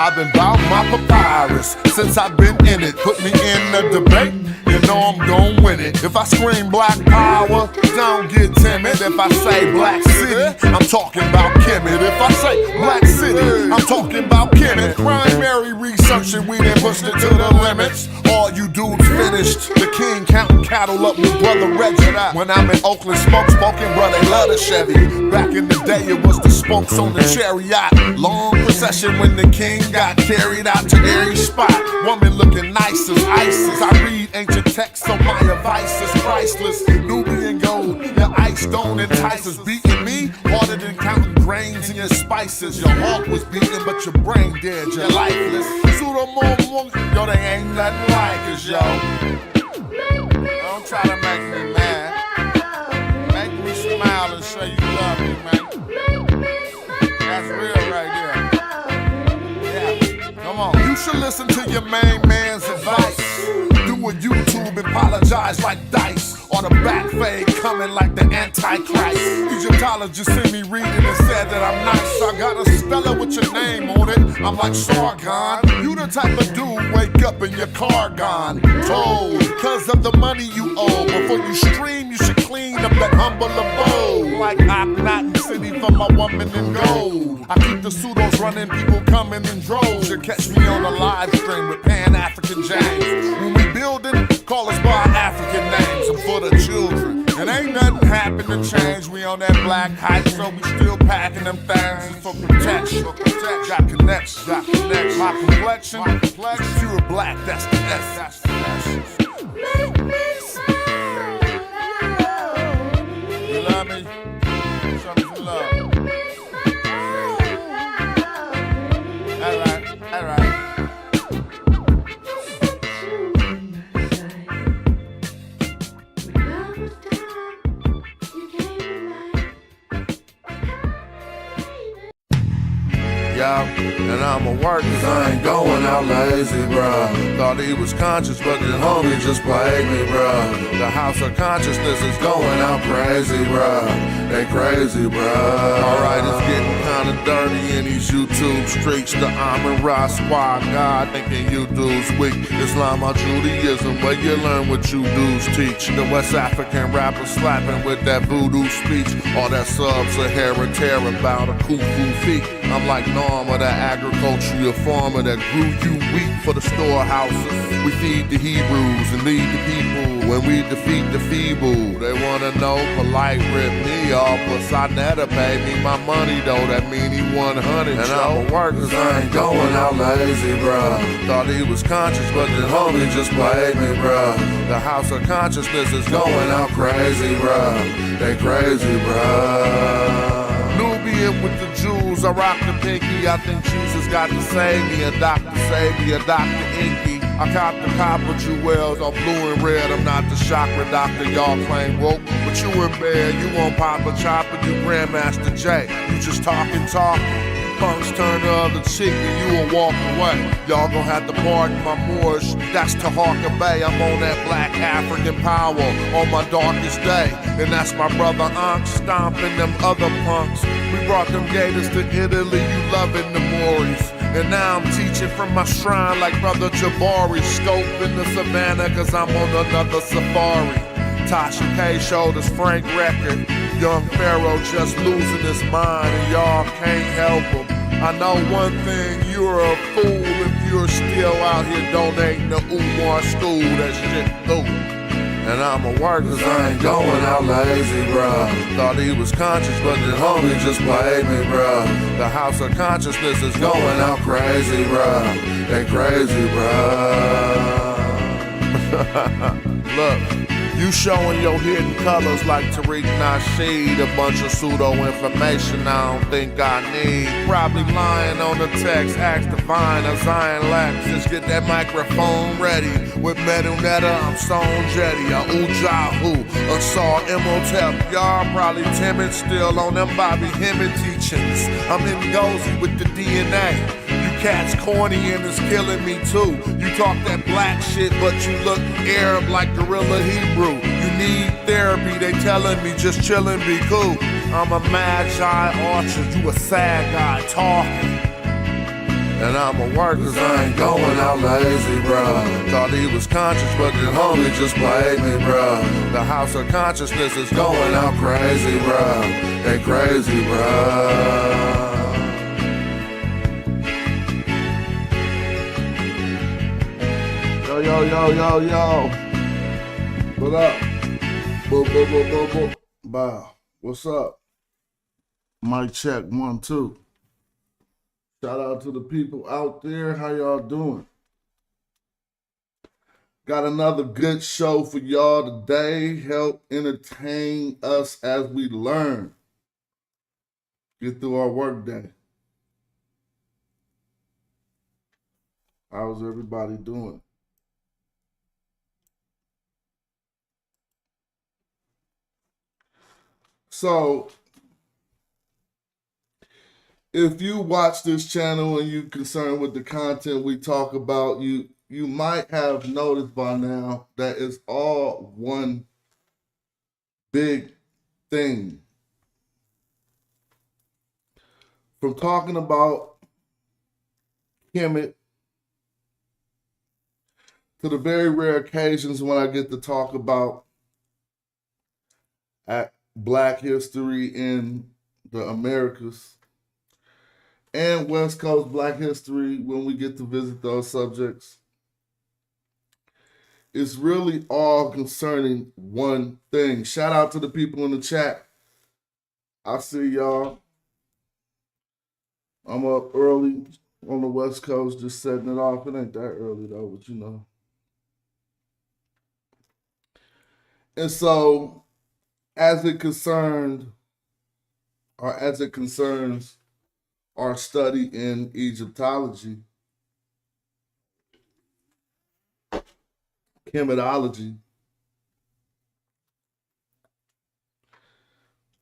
I've been bout my papyrus since I've been in it. Put me in the debate, you know I'm gon' win it. If I scream black power, don't get timid. If I say black city, I'm talking about Kemet. If I say black city, I'm talking about Kemet. Primary research and we done pushed it to the limits. All you dudes finished. The king counting cattle up with brother Reggie. When I'm in Oakland, smoking, bro, they love the Chevy. Back in the day, it was the spokes on the chariot. Long procession when the king got carried out to every spot. Woman looking nice as ISIS. I read ancient texts, so my advice is priceless. Nubian gold, your ice don't entice us. Beating me harder than counting grains in your spices. Your heart was beating, but your brain dead, you're lifeless. Yo, they ain't nothing like us, yo. Don't try to make me mad. Make me smile and say you love me, man. That's real right there. Yeah, come on. You should listen to your main man's advice. Do a YouTube and apologize like Dice. Or the back fade coming like the Antichrist. Egyptologists see me reading and said that I'm nice. I got a Stella with your name on it. I'm like Sargon. You the type of dude wake up and your car gone. Told, cause of the money you owe. Before you stream, you should clean up that humble abode. Like Akhenaten City for my woman in gold. I keep the pseudos running, people coming in droves. You catch me on a live stream with Pan-African James. When we building, call us by our African names. I'm for the children. And ain't nothing happened to change. We on that black hype, so we still packing them things for protection. Got connections. My complexion, pure black, that's the essence. Make me smile. You love me? Show me some love. All right. And I'ma work cause I ain't going out lazy, bruh. Thought he was conscious, but the homie just played me, bruh. The house of consciousness is going out crazy, bruh. They crazy, bruh. Alright, it's getting kinda dirty in these YouTube streets. The Amon-Ra squad, God thinking you dudes weak. Islam or Judaism, where you learn what you dudes teach. The West African rappers slapping with that voodoo speech. All that sub-Saharan terror about a cuckoo feet. I'm like Norma, that agricultural farmer that grew you wheat for the storehouses. We feed the Hebrews and lead the people when we defeat the feeble. They wanna know, polite rip me off, but Sonetta paid me my money though, that mean he 100. And I'ma work cause I ain't going out lazy, bruh. Thought he was conscious, but the homie just played me, bruh. The house of consciousness is going out crazy, bruh. They crazy, bruh. Nubian with the Jews, I rock the pinky. I think Jesus got to save me. A doctor save me, a Dr. Inky. I cop the copper jewels on blue and red. I'm not the chakra doctor y'all claim woke. But you in bed, you won't pop a chopper, you Grandmaster J. You just talking. Punks turn the other cheek and you will walk away. Y'all gon' have to pardon my Moorish. That's Taharka Bay. I'm on that black African power on my darkest day. And that's my brother Ankh stomping them other punks. We brought them gators to Italy, you loving the Moors. And now I'm teaching from my shrine like brother Jabari. Scoping the savannah cause I'm on another safari. Tasha K showed us Frank record. Young Pharaoh just losing his mind and y'all can't help him. I know one thing, you're a fool if you're still out here donating to Umar school. That shit through. And I'ma work cause I ain't going out lazy, bruh. Thought he was conscious, but the homie just played me, bruh. The house of consciousness is going out crazy, bruh. They crazy, bruh. Look. You showing your hidden colors like Tariq Nasheed. A bunch of pseudo information I don't think I need. Probably lying on the text, ask Divine or Zion Lax. Just get that microphone ready. With Metal Netta, I'm Stone Jetty. A Ujahu, a Saw Imhotep. Y'all probably timid still on them Bobby Hemmett teachings. I'm in Gozy with the DNA. Cats corny and it's killing me too. You talk that black shit, but you look Arab like Gorilla Hebrew. You need therapy, they telling me just chillin', be cool. I'm a magi archer, you a sad guy talking. And I'ma work cause I ain't going out lazy, bruh. Thought he was conscious, but the homie just played me, bruh. The house of consciousness is going out crazy, bruh. They crazy, bruh. Yo. What up? Boop. Bow. What's up? Mic check, 1, 2. Shout out to the people out there. How y'all doing? Got another good show for y'all today. Help entertain us as we learn. Get through our work day. How's everybody doing? So, if you watch this channel and you're concerned with the content we talk about, you might have noticed by now that it's all one big thing. From talking about Kemet to the very rare occasions when I get to talk about Black history in the Americas and West Coast Black history when we get to visit those subjects. It's really all concerning one thing. Shout out to the people in the chat. I see y'all. I'm up early on the West Coast just setting it off. It ain't that early though, but you know. And so, as it concerns our study in Egyptology, Kemetology,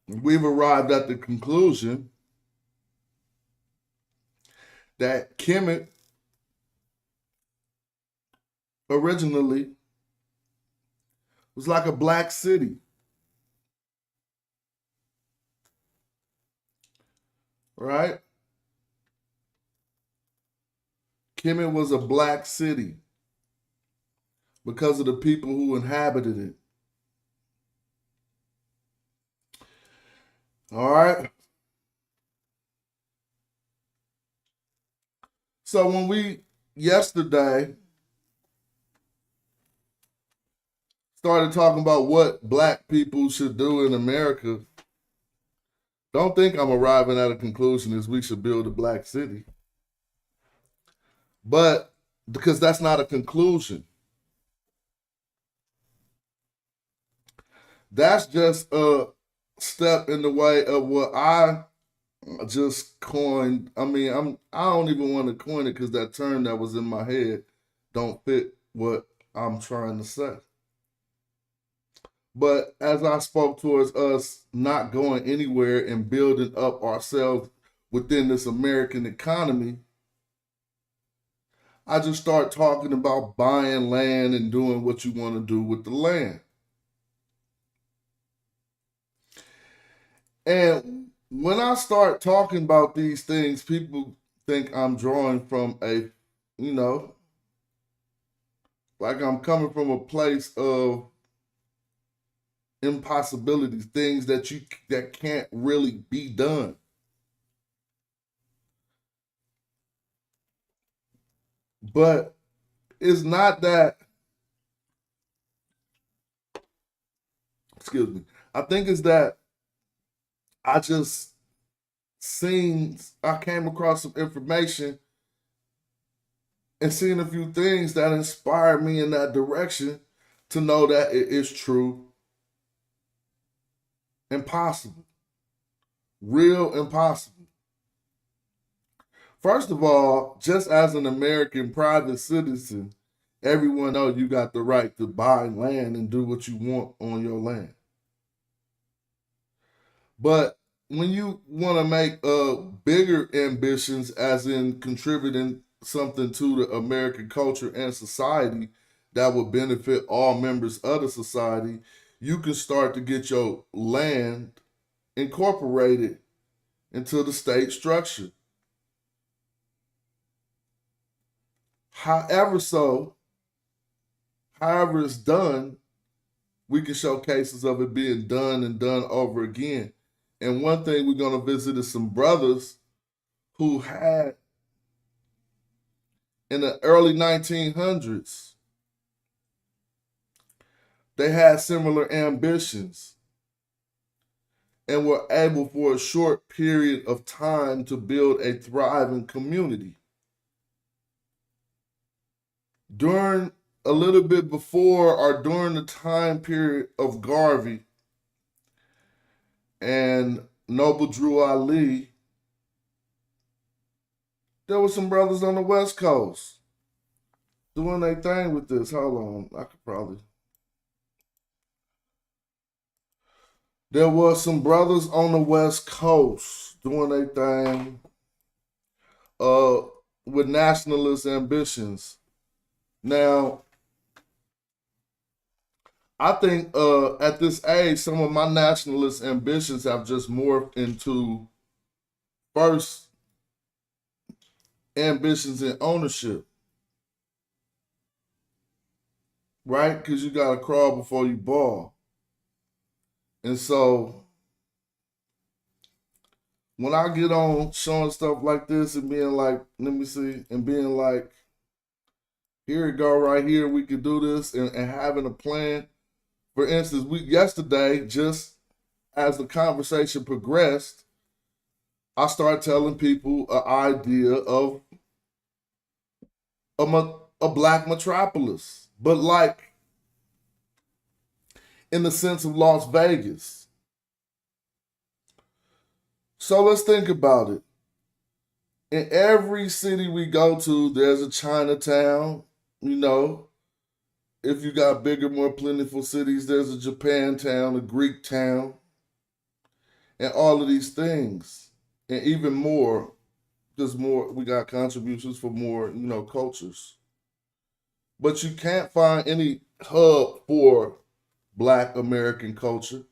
we've arrived at the conclusion that Kemet originally was like a black city. Right? Kemet was a black city because of the people who inhabited it. All right? So when we yesterday started talking about what black people should do in America, don't think I'm arriving at a conclusion is we should build a black city. But because that's not a conclusion. That's just a step in the way of what I just coined. I mean, I don't even want to coin it because that term that was in my head don't fit what I'm trying to say. But as I spoke towards us not going anywhere and building up ourselves within this American economy, I just start talking about buying land and doing what you want to do with the land. And when I start talking about these things, people think I'm drawing from a, like I'm coming from a place of impossibilities, things that can't really be done. But it's not that, excuse me, I think it's that I came across some information and seen a few things that inspired me in that direction to know that it is true and possible. Real and possible. First of all, just as an American private citizen, everyone knows you got the right to buy land and do what you want on your land. But when you want to make bigger ambitions, as in contributing something to the American culture and society that would benefit all members of the society, you can start to get your land incorporated into the state structure. However it's done, we can show cases of it being done and done over again. And one thing we're going to visit is some brothers who had, in the early 1900s, they had similar ambitions and were able for a short period of time to build a thriving community. During a little bit before or during the time period of Garvey and Noble Drew Ali, there were some brothers on the West Coast doing their thing with this. Hold on, I could probably. There was some brothers on the West Coast doing their thing with nationalist ambitions. Now, I think at this age, some of my nationalist ambitions have just morphed into first ambitions in ownership, right? Because you got to crawl before you ball. And so when I get on showing stuff like this and being like, let me see, and being like, here we go right here, we could do this, and having a plan. For instance, yesterday, just as the conversation progressed, I started telling people an idea of a black metropolis, but like in the sense of Las Vegas. So let's think about it. In every city we go to, there's a Chinatown, you know. If you got bigger, more plentiful cities, there's a Japantown, a Greek town, and all of these things. And even more, there's more, we got contributions for more, you know, cultures. But you can't find any hub for Black American culture.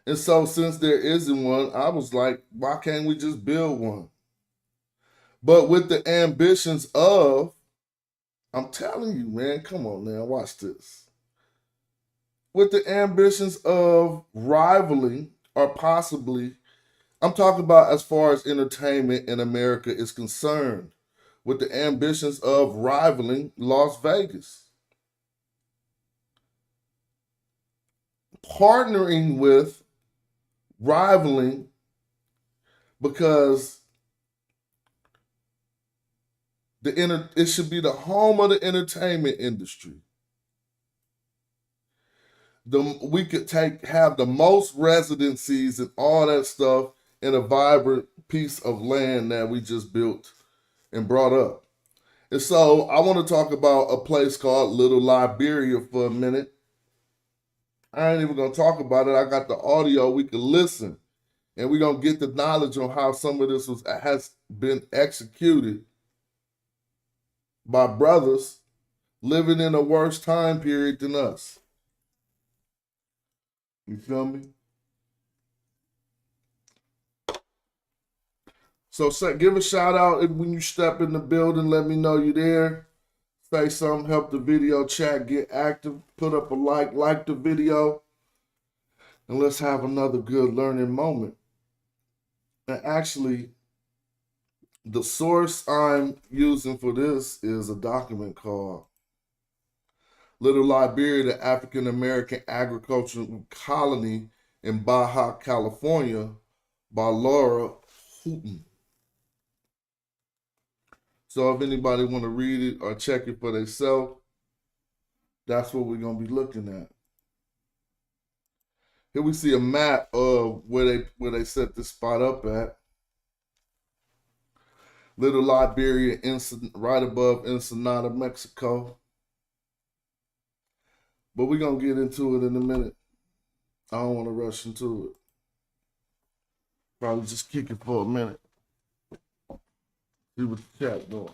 And so since there isn't one, I was like, why can't we just build one? But with the ambitions of, I'm telling you, man, come on now, watch this. With the ambitions of rivaling or possibly, I'm talking about as far as entertainment in America is concerned, with the ambitions of rivaling Las Vegas. Partnering with, rivaling, because it should be the home of the entertainment industry. We could have the most residencies and all that stuff in a vibrant piece of land that we just built and brought up. And so I want to talk about a place called Little Liberia for a minute. I ain't even going to talk about it. I got the audio. We can listen. And we're going to get the knowledge on how some of this has been executed by brothers living in a worse time period than us. You feel me? So give a shout out when you step in the building. Let me know you're there. Say something, help the video chat get active. Put up a like the video. And let's have another good learning moment. And actually, the source I'm using for this is a document called Little Liberia, the African American Agricultural Colony in Baja, California, by Laura Houghton. So if anybody want to read it or check it for themselves, that's what we're going to be looking at. Here we see a map of where they set this spot up at. Little Liberia, right above Ensenada, Mexico. But we're going to get into it in a minute. I don't want to rush into it. Probably just kick it for a minute. See what the chat doing.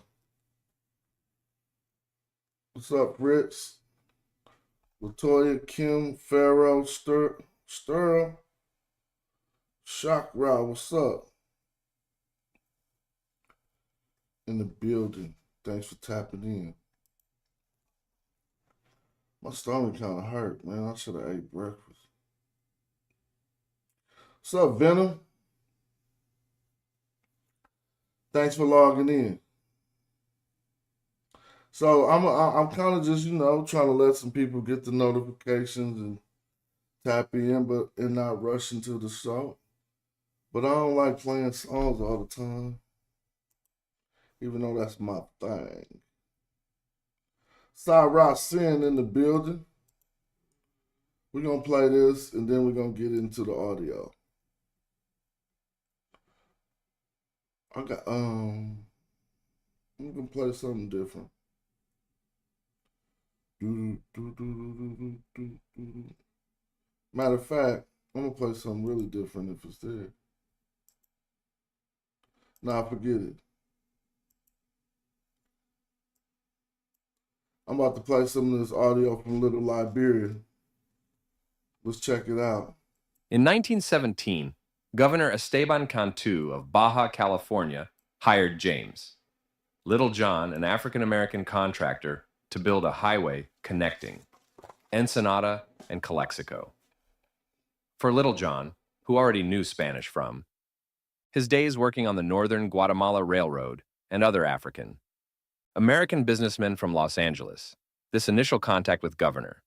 What's up, Fritz? Latoya, Kim, Pharaoh, Sturl, Shock Rod, what's up? in the building. Thanks for tapping in. My stomach kind of hurt, man. I should have ate breakfast. What's up, Venom? Thanks for logging in. So I'm kind of just trying to let some people get the notifications and tap in, but and not rush into the show. But I don't like playing songs all the time, even though that's my thing. Side Rock Sin in the building. We're gonna play this and then we're gonna get into the audio. I'm gonna play something different. Matter of fact, I'm gonna play something really different if it's there. Nah, forget it. I'm about to play some of this audio from Little Liberia. Let's check it out. In 1917, Governor Esteban Cantu of Baja, California, hired James, Little John, an African-American contractor, to build a highway connecting Ensenada and Calexico. For Little John, who already knew Spanish from his days working on the Northern Guatemala Railroad and other American businessmen from Los Angeles, this initial contact with Governor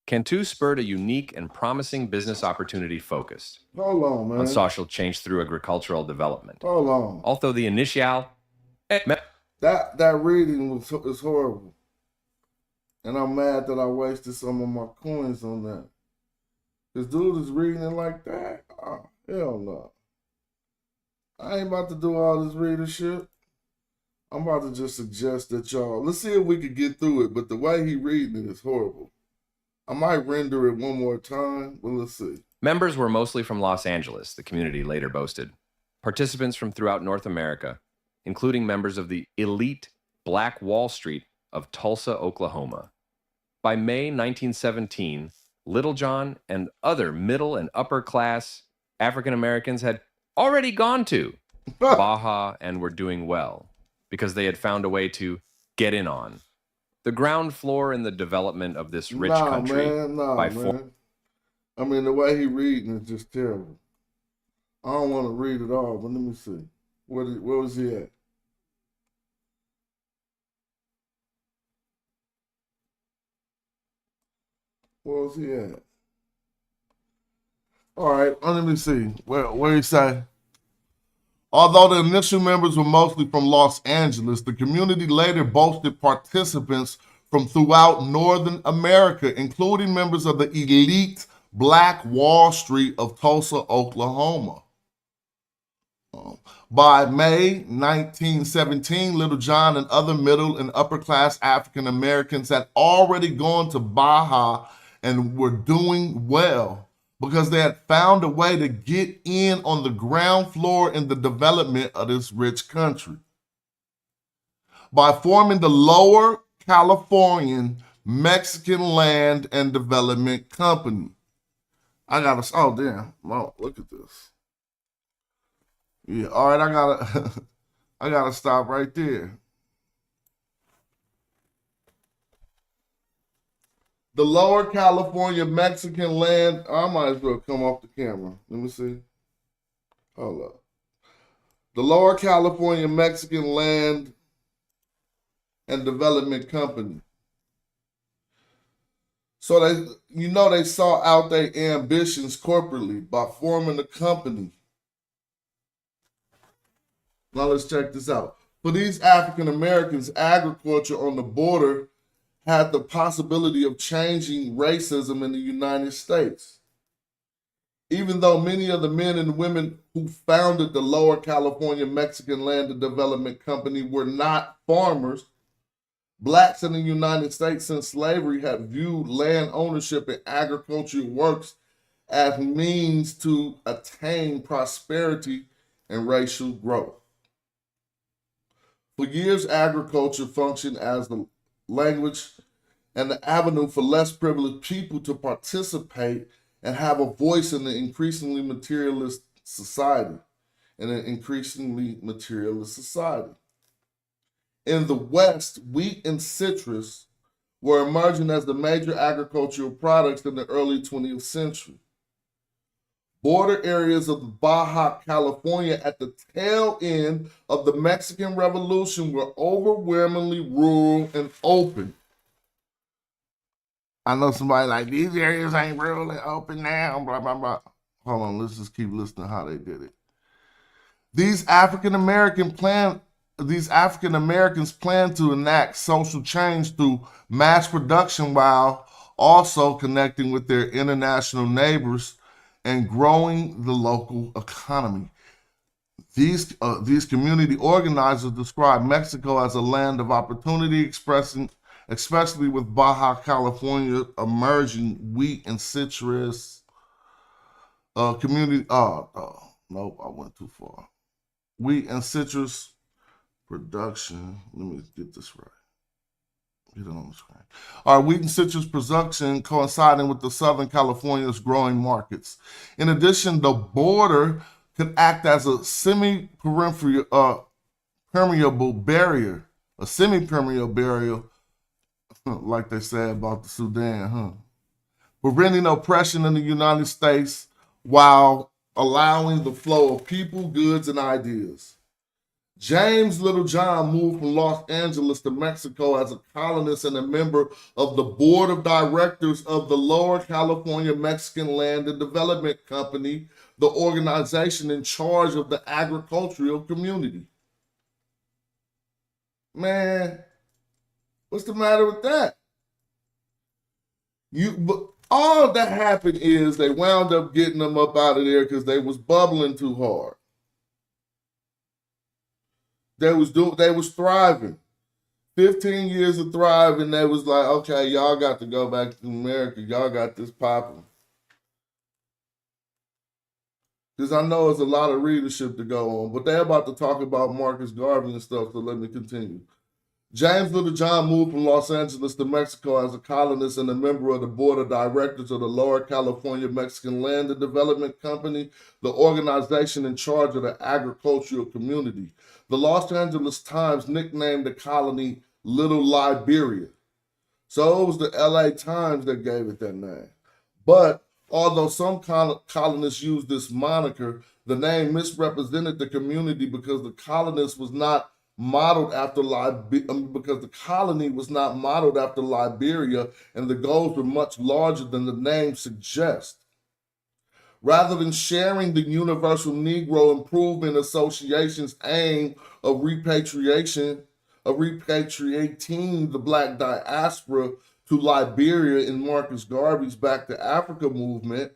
Cantu spurred a unique and promising business opportunity focused on social change through agricultural development. Hold on. Although the initial that reading is horrible, and I'm mad that I wasted some of my coins on that. This dude is reading it like that. Oh, hell no. I ain't about to do all this readership. I'm about to just suggest that y'all, let's see if we could get through it, but the way he reading it is horrible. I might render it one more time, but let's see. Members were mostly from Los Angeles, the community later boasted. Participants from throughout North America, including members of the elite Black Wall Street of Tulsa, Oklahoma. By May 1917, Little John and other middle and upper class African Americans had already gone to Baja and were doing well because they had found a way to get in on the ground floor in the development of this rich country. Man. I mean, the way he reading is just terrible. I don't want to read it all, but let me see. Where was he at? Where was he at? All right, let me see. Where he say? Although the initial members were mostly from Los Angeles, the community later boasted participants from throughout Northern America, including members of the elite Black Wall Street of Tulsa, Oklahoma. By May 1917, Little John and other middle and upper class African Americans had already gone to Baja and were doing well because they had found a way to get in on the ground floor in the development of this rich country. By forming the Lower Californian Mexican Land and Development Company. Oh damn, wow, look at this. Yeah, all right, I gotta stop right there. The Lower California Mexican Land, I might as well come off the camera. Let me see. Hold up. The Lower California Mexican Land and Development Company. So they saw out their ambitions corporately by forming a company. Now let's check this out. For these African Americans, agriculture on the border had the possibility of changing racism in the United States. Even though many of the men and women who founded the Lower California Mexican Land and Development Company were not farmers, blacks in the United States since slavery had viewed land ownership and agricultural works as means to attain prosperity and racial growth. For years, agriculture functioned as the language and the avenue for less privileged people to participate and have a voice in the increasingly materialist society. In the West, wheat and citrus were emerging as the major agricultural products in the early 20th century. Border areas of Baja, California at the tail end of the Mexican Revolution were overwhelmingly rural and open. I know somebody like, these areas ain't rural and open now, blah, blah, blah. Hold on, let's just keep listening to how they did it. These African Americans plan to enact social change through mass production while also connecting with their international neighbors and growing the local economy. These community organizers describe Mexico as a land of opportunity, especially with Baja California emerging wheat and citrus community. Nope, I went too far. Wheat and citrus production. Let me get this right. Get it on the screen. All right, wheat and citrus production coinciding with the Southern California's growing markets. In addition, the border could act as a permeable barrier, like they say about the Sudan, preventing oppression in the United States while allowing the flow of people, goods, and ideas. James Little John moved from Los Angeles to Mexico as a colonist and a member of the board of directors of the Lower California Mexican Land and Development Company, the organization in charge of the agricultural community. Man, what's the matter with that? But all that happened is they wound up getting them up out of there because they was bubbling too hard. They was thriving. 15 years of thriving, they was like, okay, y'all got to go back to America. Y'all got this popping. Because I know it's a lot of readership to go on, but they're about to talk about Marcus Garvey and stuff, so let me continue. James Little John moved from Los Angeles to Mexico as a colonist and a member of the board of directors of the Lower California Mexican Land and Development Company, the organization in charge of the agricultural community. The Los Angeles Times nicknamed the colony Little Liberia. So it was the LA Times that gave it that name. But although some colonists used this moniker, the name misrepresented the community because the colony was not modeled after Liberia, and the goals were much larger than the name suggests. Rather than sharing the Universal Negro Improvement Association's aim of repatriating the Black diaspora to Liberia in Marcus Garvey's Back to Africa movement,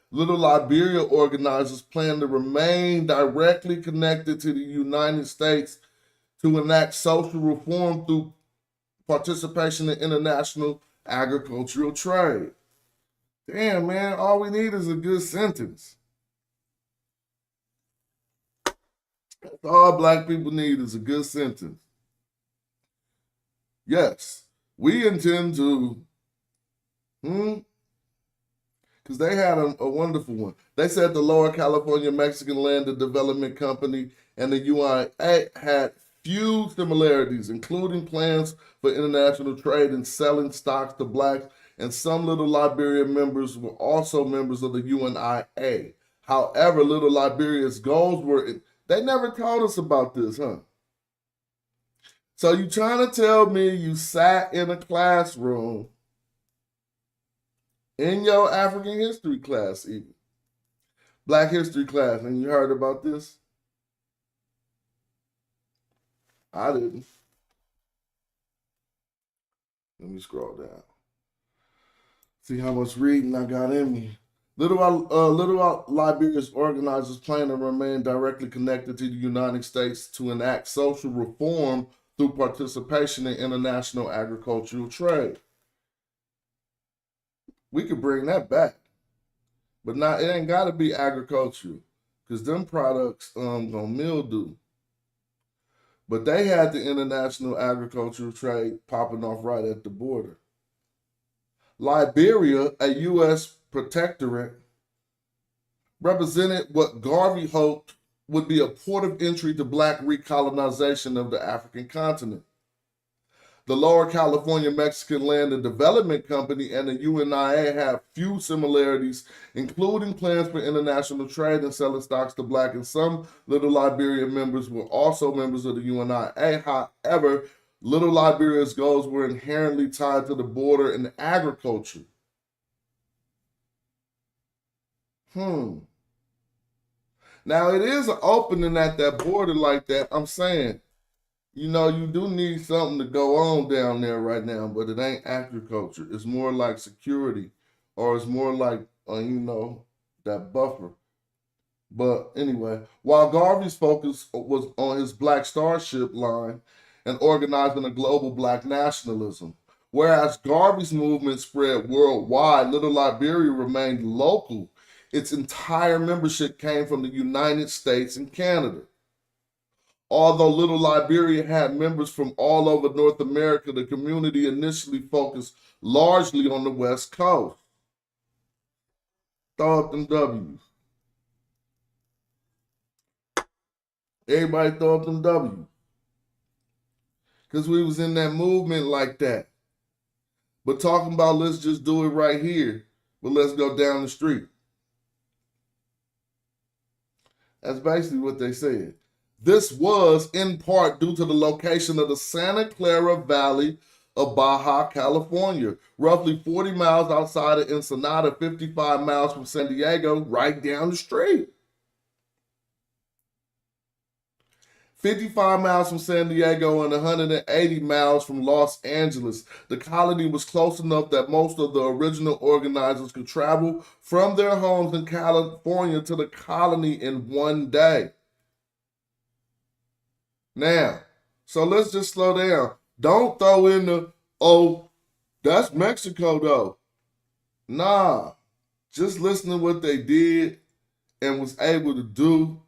Little Liberia organizers plan to remain directly connected to the United States to enact social reform through participation in international agricultural trade. Damn, man, all we need is a good sentence. That's all Black people need is a good sentence. Yes, we intend to, because they had a wonderful one. They said the Lower California Mexican Land and Development Company and the UIA had few similarities, including plans for international trade and selling stocks to Blacks, and some Little Liberia members were also members of the UNIA. However, Little Liberia's goals were, they never told us about this, huh? So you trying to tell me you sat in a classroom in your African history class, even Black history class, and you heard about this? I didn't. Let me scroll down. See how much reading I got in me. Little Liberia's organizers plan to remain directly connected to the United States to enact social reform through participation in international agricultural trade. We could bring that back, but it ain't got to be agricultural, because them products gonna mildew. But they had the international agricultural trade popping off right at the border. Liberia, a U.S. protectorate, represented what Garvey hoped would be a port of entry to black recolonization of the African continent. The Lower California Mexican Land and Development Company and the UNIA have few similarities, including plans for international trade and selling stocks to black and some Little Liberia members were also members of the UNIA. However, Little Liberia's goals were inherently tied to the border and agriculture. Now, it is an opening at that border like that. I'm saying, you do need something to go on down there right now, but it ain't agriculture. It's more like security, or it's more like, that buffer. But anyway, while Garvey's focus was on his Black Starship line and organizing a global black nationalism, whereas Garvey's movement spread worldwide, Little Liberia remained local. Its entire membership came from the United States and Canada. Although Little Liberia had members from all over North America, the community initially focused largely on the West Coast. Throw up them W's. Everybody throw up them W's. Because we was in that movement like that. But talking about let's just do it right here, but let's go down the street. That's basically what they said. This was in part due to the location of the Santa Clara Valley of Baja, California, roughly 40 miles outside of Ensenada, 55 miles from San Diego, right down the street. 55 miles from San Diego and 180 miles from Los Angeles. The colony was close enough that most of the original organizers could travel from their homes in California to the colony in one day. Now, so let's just slow down. Don't throw in the, oh, that's Mexico though. Nah, just listen to what they did and was able to do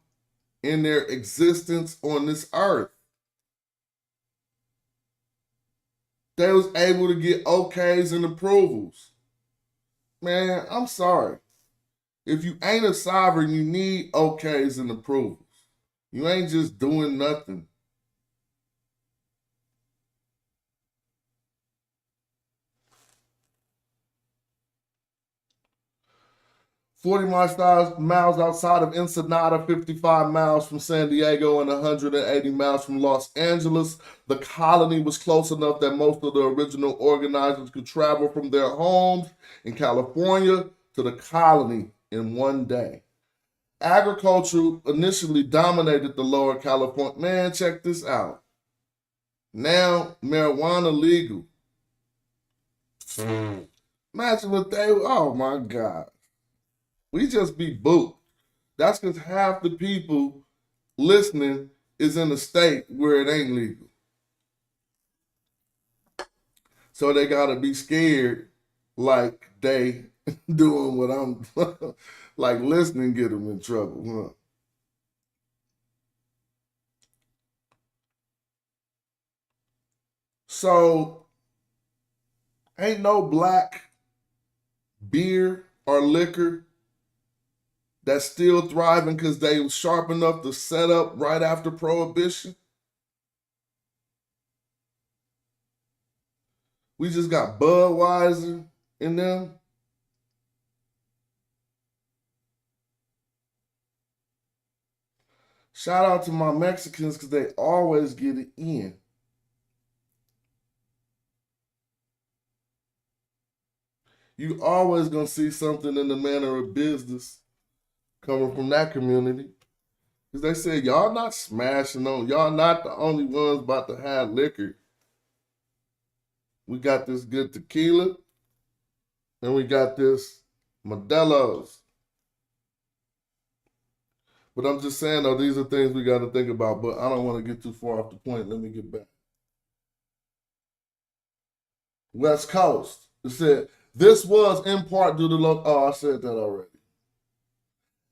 in their existence on this earth. They was able to get okays and approvals. Man, I'm sorry. If you ain't a sovereign, you need okays and approvals. You ain't just doing nothing. "40 miles outside of Ensenada, 55 miles from San Diego, and 180 miles from Los Angeles, the colony was close enough that most of the original organizers could travel from their homes in California to the colony in one day. Agriculture initially dominated the Lower California." Man, check this out. Now, marijuana legal. Imagine what oh my God. We just be booked. That's because half the people listening is in a state where it ain't legal. So they gotta be scared like they doing what I'm like listening get them in trouble, huh? So ain't no black beer or liquor that's still thriving because they was sharp enough to set up right after Prohibition. We just got Budweiser in them. Shout out to my Mexicans because they always get it in. You always gonna see something in the manner of business coming from that community. Because they said, y'all not smashing on, y'all not the only ones about to have liquor. We got this good tequila, and we got this Modelo's. But I'm just saying, though, these are things we got to think about, but I don't want to get too far off the point. Let me get back. West Coast. It said, this was in part due to, I said that already.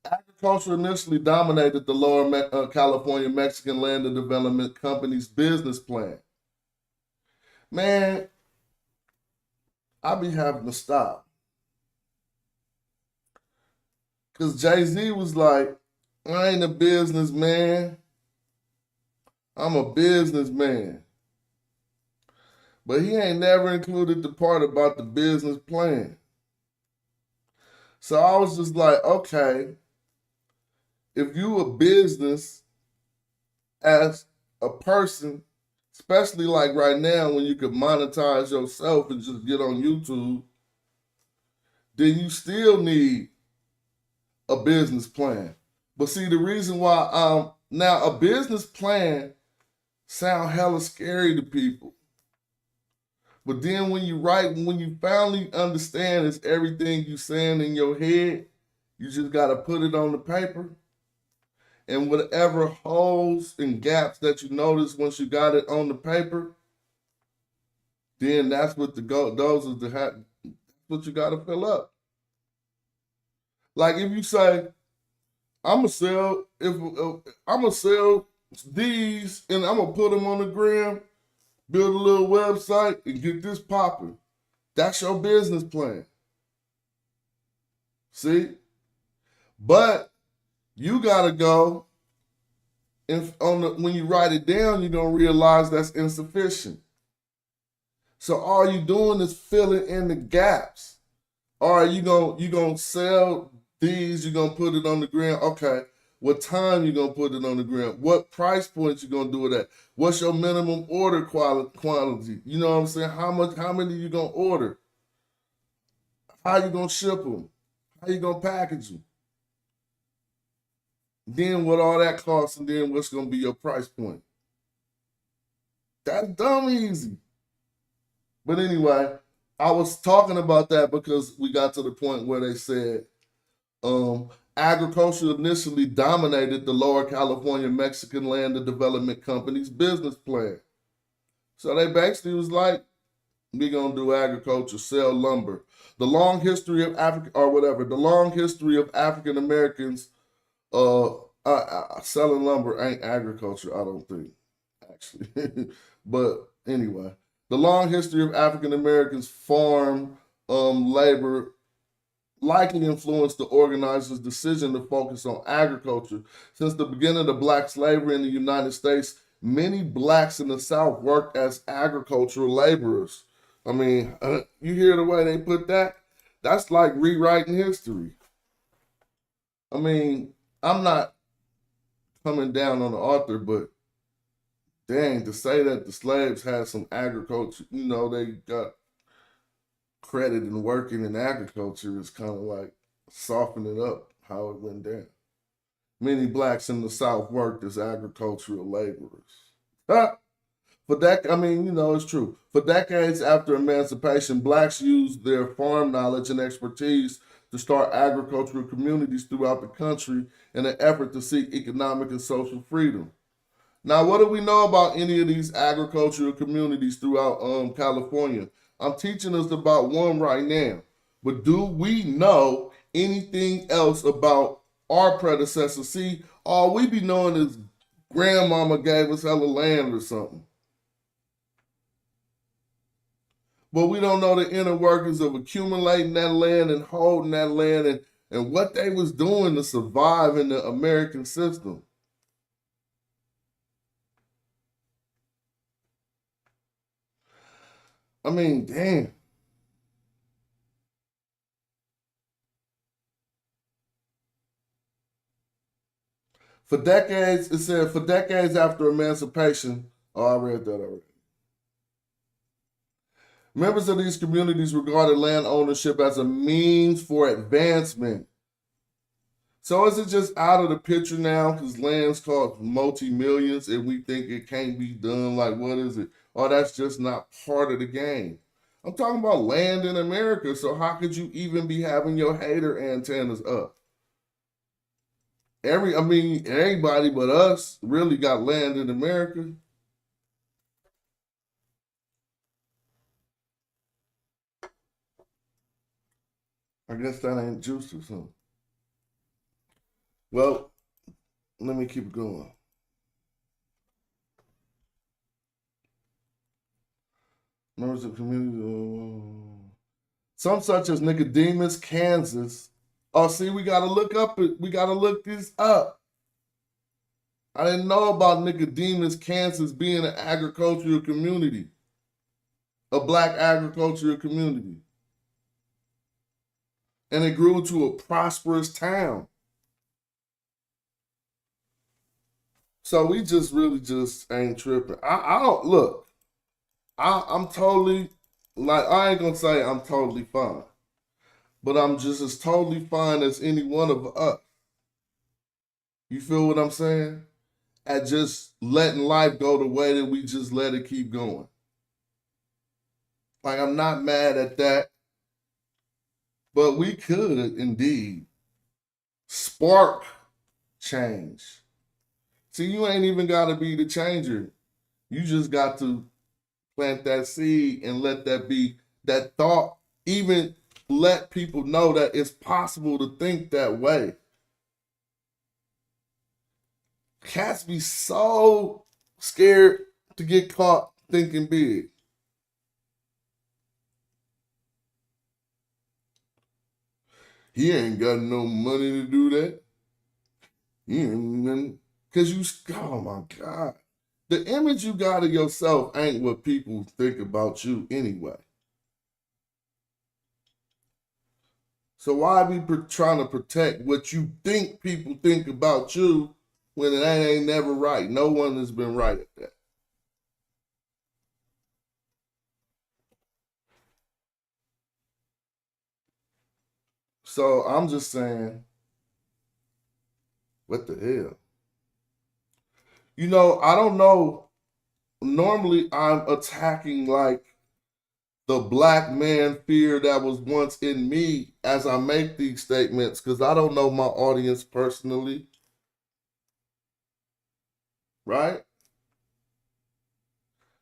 Agriculture initially dominated the Lower California Mexican Land and Development Company's business plan. Man, I be having to stop. Because Jay-Z was like, I ain't a businessman. I'm a businessman. But he ain't never included the part about the business plan. So I was just like, okay, if you a business as a person, especially like right now when you could monetize yourself and just get on YouTube, then you still need a business plan. But see, the reason why now a business plan sound hella scary to people. But then when you finally understand it's everything you saying in your head, you just gotta put it on the paper. And whatever holes and gaps that you notice once you got it on the paper, then that's what what you gotta fill up. Like if you say, I'm gonna sell these and I'm gonna put them on the gram, build a little website and get this popping. That's your business plan. See? But you gotta go and when you write it down, you're gonna realize that's insufficient. So all you doing is filling in the gaps. All right, you gonna sell these, you're gonna put it on the ground. Okay, what time you gonna put it on the ground? What price point you gonna do it at? What's your minimum order quantity? You know what I'm saying? How many you gonna order? How you gonna ship them? How you gonna package them? Then what all that costs, and then what's gonna be your price point? That's dumb easy. But anyway, I was talking about that because we got to the point where they said agriculture initially dominated the Lower California Mexican Land and Development Company's business plan. So they basically was like, we gonna do agriculture, sell lumber. The long history of the long history of African Americans selling lumber ain't agriculture, I don't think, actually. But anyway, the long history of African Americans farm labor likely influenced the organizers' decision to focus on agriculture. Since the beginning of black slavery in the United States, many blacks in the South worked as agricultural laborers. I mean, you hear the way they put that? That's like rewriting history. I mean, I'm not coming down on the author, but dang, to say that the slaves had some agriculture, they got credit in working in agriculture is kind of like softening up how it went down. Many blacks in the South worked as agricultural laborers. It's true. For decades after emancipation, blacks used their farm knowledge and expertise to start agricultural communities throughout the country in an effort to seek economic and social freedom. Now, what do we know about any of these agricultural communities throughout California? I'm teaching us about one right now. But do we know anything else about our predecessors? See, all we be knowing is grandmama gave us hella land or something. But we don't know the inner workings of accumulating that land and holding that land and what they was doing to survive in the American system. I mean, damn. It said, for decades after emancipation, I read that already. Members of these communities regarded land ownership as a means for advancement. So is it just out of the picture now because lands cost multi-millions and we think it can't be done? Like, what is it? Oh, that's just not part of the game. I'm talking about land in America, so how could you even be having your hater antennas up? Everybody but us really got land in America. I guess that ain't juice or something. Well, let me keep going. Members of the community, some such as Nicodemus, Kansas. Oh, see, we gotta look this up. I didn't know about Nicodemus, Kansas being an agricultural community, a black agricultural community. And it grew to a prosperous town. So we just really just ain't tripping. I don't look. I'm totally like I ain't gonna say I'm totally fine, but I'm just as totally fine as any one of us. You feel what I'm saying? At just letting life go the way that we just let it keep going. Like I'm not mad at that, but we could indeed spark change. See, you ain't even got to be the changer. You just got to plant that seed and let that be that thought. Even let people know that it's possible to think that way. Cats be so scared to get caught thinking big. He ain't got no money to do that. He ain't, because you, oh my God. The image you got of yourself ain't what people think about you anyway. So why be trying to protect what you think people think about you when it ain't never right? No one has been right at that. So I'm just saying, what the hell? You know, I don't know. Normally I'm attacking like the black man fear that was once in me as I make these statements because I don't know my audience personally. Right?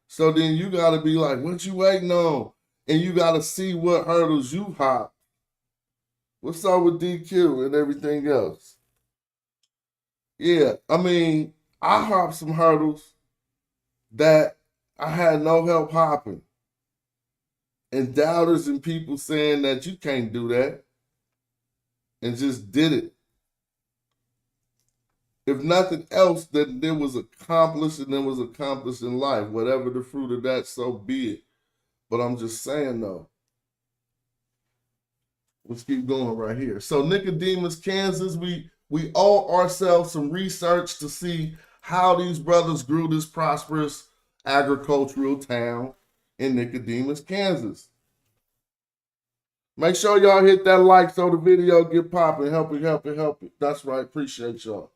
So then you got to be like, what you waiting on? And you got to see what hurdles you hop. What's up with DQ and everything else? Yeah, I mean, I hopped some hurdles that I had no help hopping. And doubters and people saying that you can't do that and just did it. If nothing else, that it was accomplished and it was accomplished in life. Whatever the fruit of that, so be it. But I'm just saying though. Let's keep going right here. So Nicodemus, Kansas, we owe ourselves some research to see how these brothers grew this prosperous agricultural town in Nicodemus, Kansas. Make sure y'all hit that like so the video get popping. Help it. That's right. Appreciate y'all.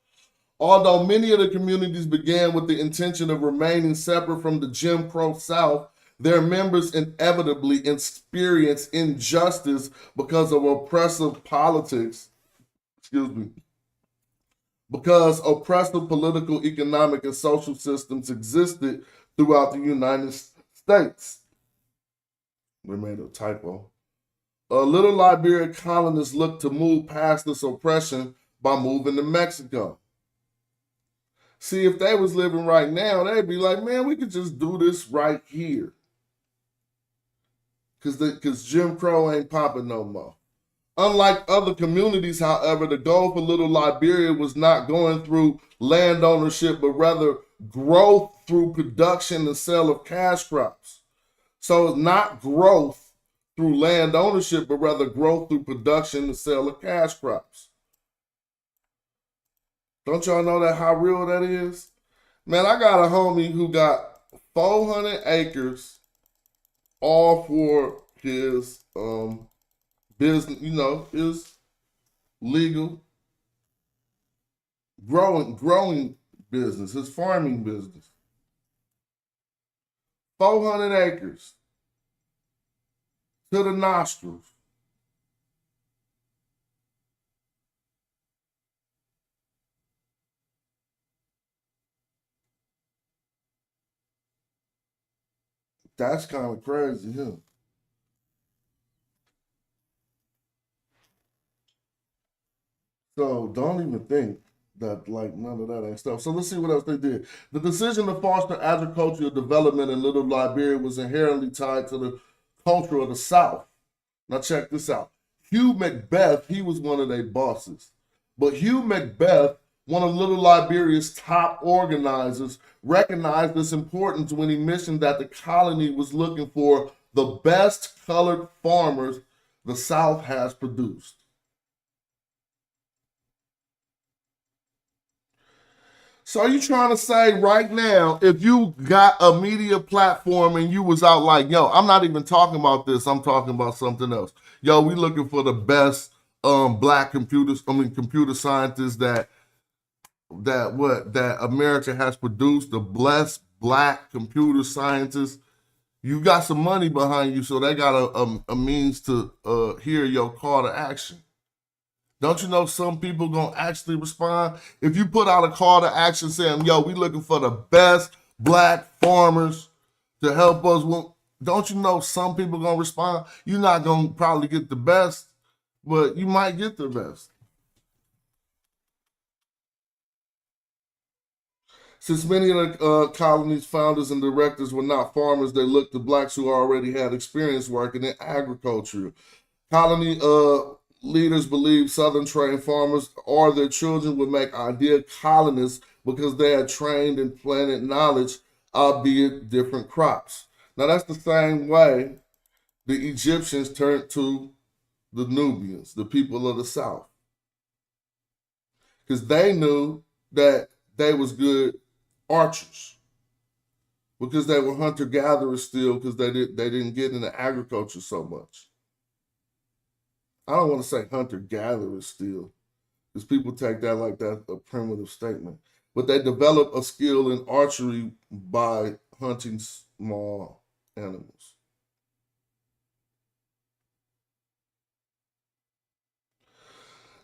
Although many of the communities began with the intention of remaining separate from the Jim Crow South, their members inevitably experience injustice because of oppressive politics. Because oppressive political, economic, and social systems existed throughout the United States. We made a typo. Little Liberia colonists looked to move past this oppression by moving to Mexico. See, if they was living right now, they'd be like, man, we could just do this right here. Because Jim Crow ain't popping no more. Unlike other communities, however, the goal for Little Liberia was not going through land ownership, but rather growth through production and sale of cash crops. So it's not growth through land ownership, but rather growth through production and sale of cash crops. Don't y'all know that how real that is? Man, I got a homie who got 400 acres all for his business, his legal growing business, his farming business. 400 acres to the nostrils. That's kind of crazy, huh? So don't even think that like none of that ain't stuff. So let's see what else they did. The decision to foster agricultural development in Little Liberia was inherently tied to the culture of the South. Now check this out. Hugh Macbeth, he was one of their bosses. But Hugh Macbeth one of Little Liberia's top organizers, recognized this importance when he mentioned that the colony was looking for the best colored farmers the South has produced. So are you trying to say right now, if you got a media platform and you was out like, yo, I'm not even talking about this, I'm talking about something else. Yo, we looking for the best black computer scientists that America has produced, the blessed black computer scientists. You got some money behind you, so they got a means to hear your call to action. Don't you know some people gonna actually respond? If you put out a call to action saying, yo, we looking for the best black farmers to help us, don't you know some people gonna respond? You're not gonna probably get the best, but you might get the best. Since many of the colony's founders and directors were not farmers, they looked to blacks who already had experience working in agriculture. Colony leaders believed Southern trained farmers or their children would make ideal colonists because they had trained and planted knowledge, albeit different crops. Now that's the same way the Egyptians turned to the Nubians, the people of the South, because they knew that they was good archers, because they were hunter-gatherers still, because they didn't get into agriculture so much. I don't want to say hunter-gatherers still, because people take that like that's a primitive statement. But they developed a skill in archery by hunting small animals.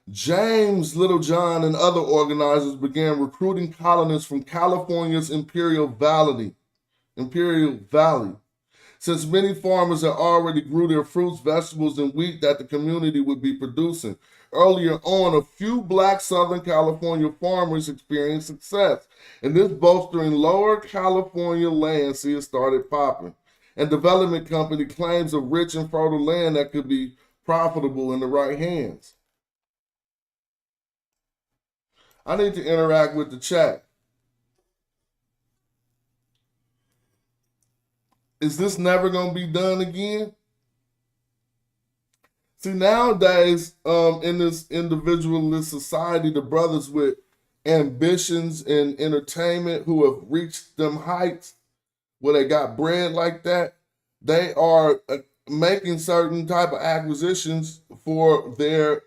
James Littlejohn and other organizers began recruiting colonists from California's Imperial Valley. Since many farmers had already grew their fruits, vegetables, and wheat that the community would be producing. Earlier on, a few black Southern California farmers experienced success, and this bolstering lower California land started popping. And development company claims of rich and fertile land that could be profitable in the right hands. I need to interact with the chat. Is this never going to be done again? See, nowadays, in this individualist society, the brothers with ambitions and entertainment who have reached them heights where they got bread like that, they are making certain type of acquisitions for their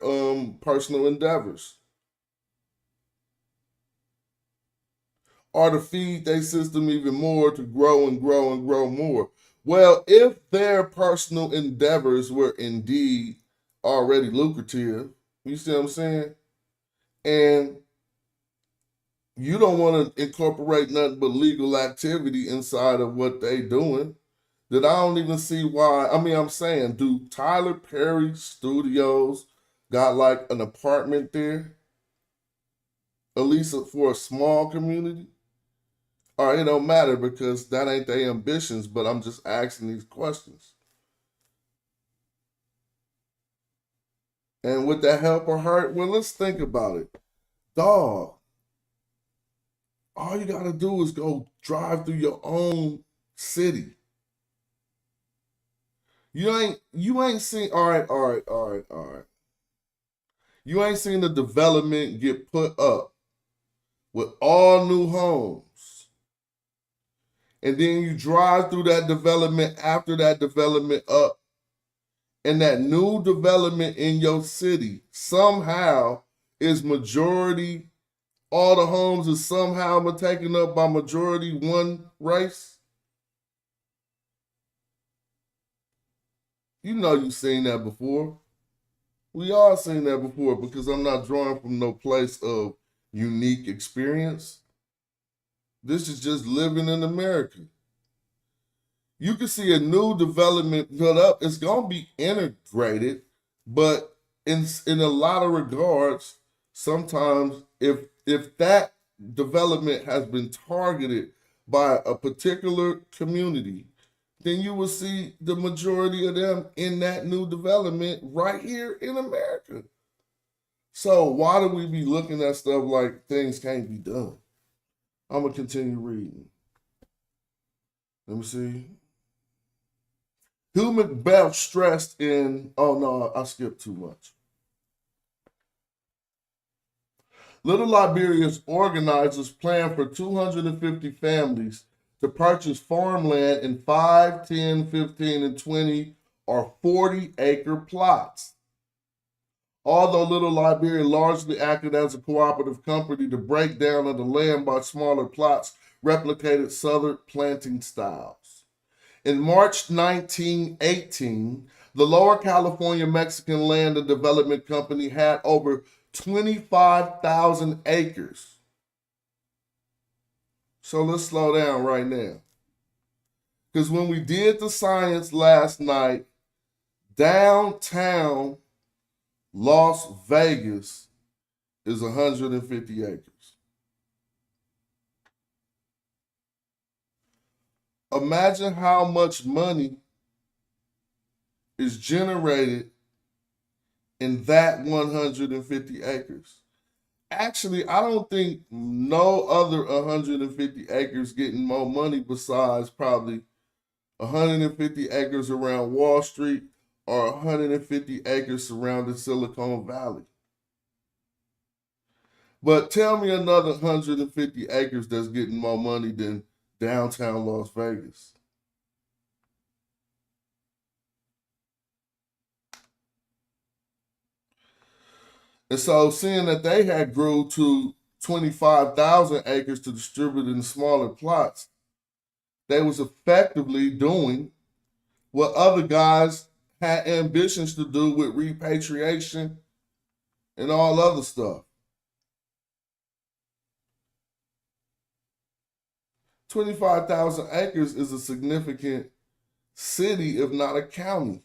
personal endeavors, or to feed their system even more, to grow and grow and grow more. Well, if their personal endeavors were indeed already lucrative, you see what I'm saying? And you don't want to incorporate nothing but legal activity inside of what they doing, that I don't even see why. I mean, I'm saying, do Tyler Perry Studios got like an apartment there? At least for a small community? Or it don't matter because that ain't their ambitions, but I'm just asking these questions. And would that help or hurt? Well, let's think about it. Dog, all you gotta do is go drive through your own city. You ain't seen, all right. You ain't seen the development get put up with all new homes. And then you drive through that development after that development up, and that new development in your city somehow is majority, all the homes is somehow taken up by majority one race. You know you've seen that before. We all seen that before, because I'm not drawing from no place of unique experience. This is just living in America. You can see a new development put up. It's going to be integrated, but in a lot of regards, sometimes if that development has been targeted by a particular community, then you will see the majority of them in that new development right here in America. So why do we be looking at stuff like things can't be done? I'm gonna continue reading. Let me see. Hugh Macbeth stressed in, oh no, I skipped too much. Little Liberia's organizers planned for 250 families to purchase farmland in 5, 10, 15, and 20 or 40-acre plots. Although Little Liberia largely acted as a cooperative company, the breakdown of the land by smaller plots replicated Southern planting styles. In March 1918, the Lower California Mexican Land and Development Company had over 25,000 acres. So let's slow down right now. Because when we did the science last night, downtown Las Vegas is 150 acres. Imagine how much money is generated in that 150 acres. Actually, I don't think no other 150 acres getting more money besides probably 150 acres around Wall Street or 150 acres surrounding Silicon Valley. But tell me another 150 acres that's getting more money than downtown Las Vegas. And so seeing that they had grew to 25,000 acres to distribute in smaller plots, they was effectively doing what other guys had ambitions to do with repatriation and all other stuff. 25,000 acres is a significant city, if not a county,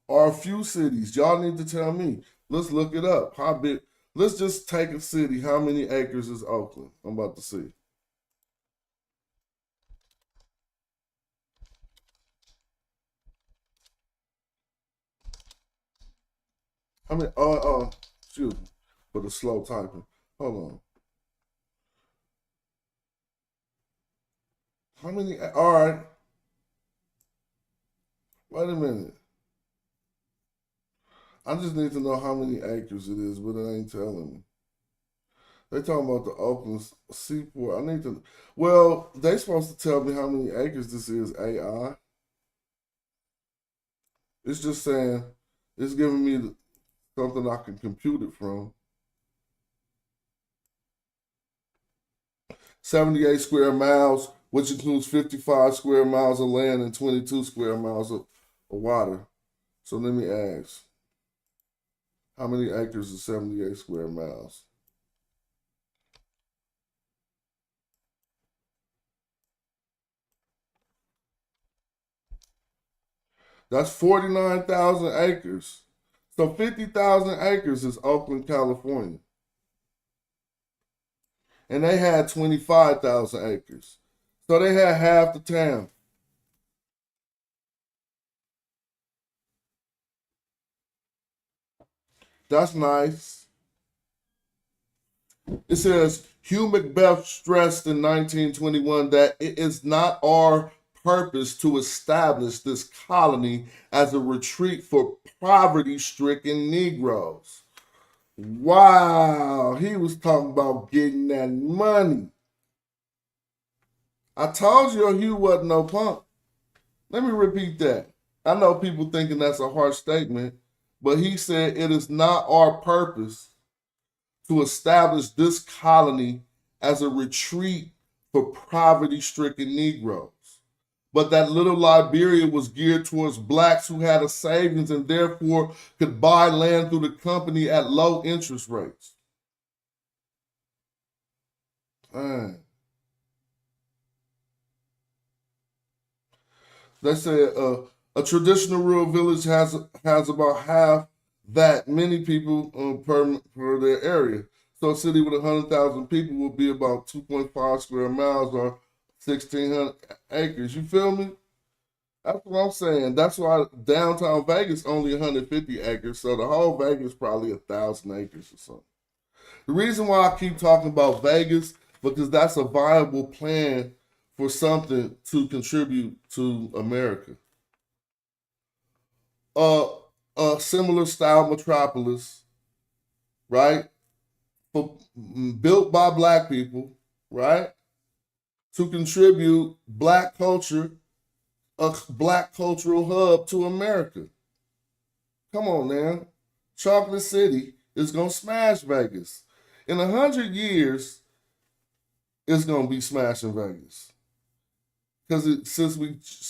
or a few cities. Y'all need to tell me. Let's look it up. How big? Let's just take a city. How many acres is Oakland? I'm about to see. How many? Excuse me for the slow typing. Hold on. How many? All right. Wait a minute. I just need to know how many acres it is, but it ain't telling me. They talking about the Oakland Seaport. I need to. Well, they supposed to tell me how many acres this is. AI. It's just saying. It's giving me something I can compute it from. 78 square miles, which includes 55 square miles of land and 22 square miles of water. So let me ask. How many acres is 78 square miles? That's 49,000 acres. So 50,000 acres is Oakland, California. And they had 25,000 acres. So they had half the town. That's nice. It says Hugh Macbeth stressed in 1921 that it is not our purpose to establish this colony as a retreat for poverty-stricken Negroes. Wow, he was talking about getting that money. I told you Hugh wasn't no punk. Let me repeat that. I know people thinking that's a harsh statement, but he said it is not our purpose to establish this colony as a retreat for poverty-stricken Negroes, but that Little Liberia was geared towards blacks who had a savings and therefore could buy land through the company at low interest rates. Dang. They say a traditional rural village has about half that many people per their area. So a city with 100,000 people will be about 2.5 square miles or 1,600 acres. You feel me? That's what I'm saying. That's why downtown Vegas only 150 acres, so the whole Vegas probably 1,000 acres or something. The reason why I keep talking about Vegas because that's a viable plan for something to contribute to America. Uh, a similar style metropolis, right? For, built by black people, right? To contribute black culture, a black cultural hub to America. Come on now. Chocolate City is gonna smash Vegas. In 100 years, it's gonna be smashing Vegas. Because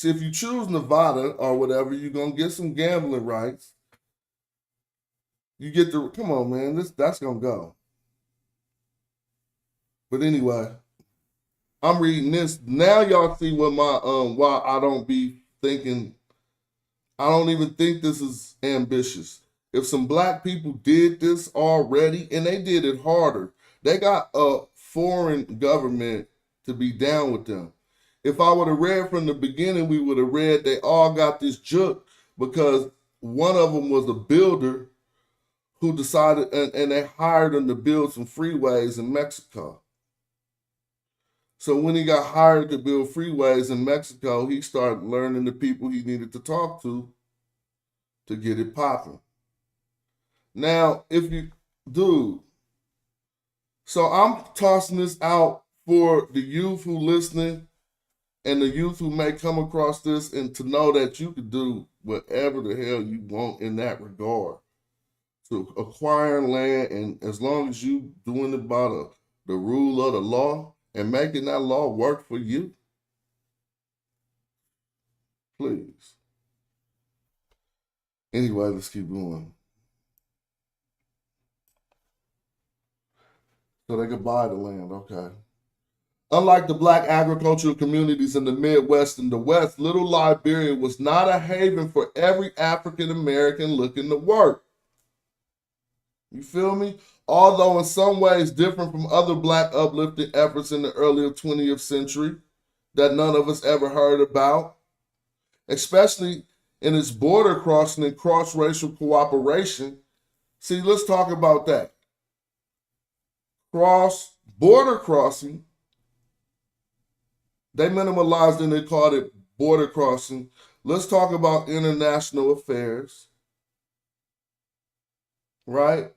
if you choose Nevada or whatever, you're gonna get some gambling rights. You get the come on, man. That's gonna go. But anyway, I'm reading this now. Y'all see what my why I don't be thinking. I don't even think this is ambitious. If some black people did this already, and they did it harder, they got a foreign government to be down with them. If I would have read from the beginning, we would have read they all got this juke because one of them was a builder who decided, and they hired him to build some freeways in Mexico. So when he got hired to build freeways in Mexico, he started learning the people he needed to talk to get it popping. Now, if you, dude, so I'm tossing this out for the youth who listening and the youth who may come across this and to know that you can do whatever the hell you want in that regard. To acquiring land, and as long as you doing it by the rule of the law and making that law work for you, please. Anyway, let's keep going. So they could buy the land, okay. Unlike the black agricultural communities in the Midwest and the West, Little Liberia was not a haven for every African American looking to work. You feel me? Although in some ways different from other black uplifting efforts in the earlier 20th century that none of us ever heard about, especially in its border crossing and cross-racial cooperation. See, let's talk about that. Border crossing, they minimalized and they called it border crossing. Let's talk about international affairs, right?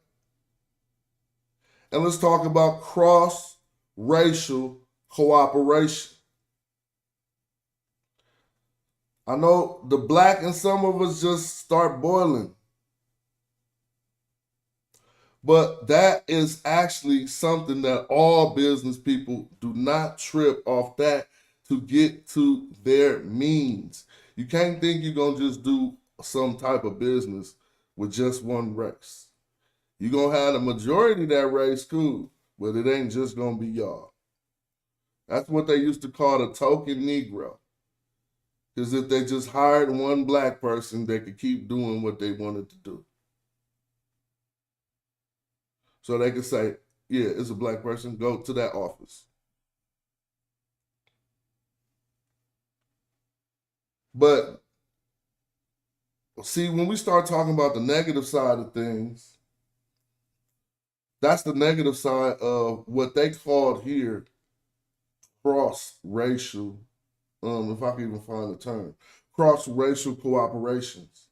And let's talk about cross-racial cooperation. I know the black in some of us just start boiling. But that is actually something that all business people do not trip off that to get to their means. You can't think you're going to just do some type of business with just one race. You're going to have the majority of that race, cool, but it ain't just going to be y'all. That's what they used to call the token Negro. Because if they just hired one black person, they could keep doing what they wanted to do. So they could say, yeah, it's a black person, go to that office. But see, when we start talking about the negative side of things, that's the negative side of what they called here cross-racial, if I can even find the term, cross-racial cooperations.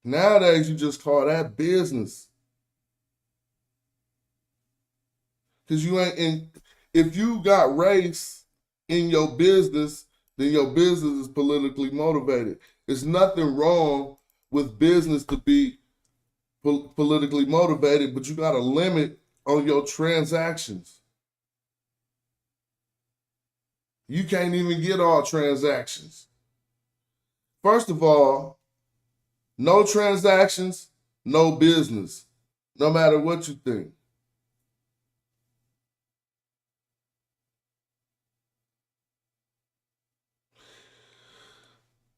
Nowadays, you just call that business. Because you ain't in, if you got race in your business, then your business is politically motivated. There's nothing wrong with business to be politically motivated, but you got a limit on your transactions. You can't even get all transactions. First of all, no transactions, no business, no matter what you think.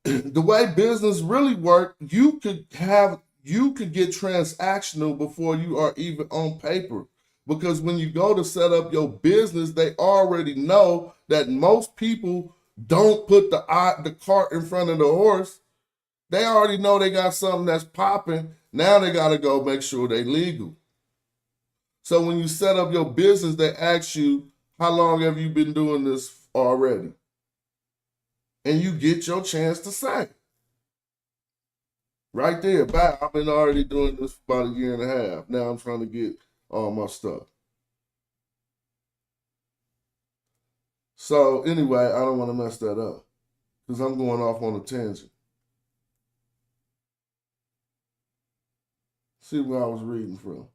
The way business really work, you could get transactional before you are even on paper. Because when you go to set up your business, they already know that most people don't put the cart in front of the horse. They already know they got something that's popping. Now they got to go make sure they legal. So when you set up your business, they ask you, how long have you been doing this already? And you get your chance to say. Right there, bye. I've been already doing this for about a year and a half. Now I'm trying to get all my stuff. So anyway, I don't want to mess that up because I'm going off on a tangent. See where I was reading from.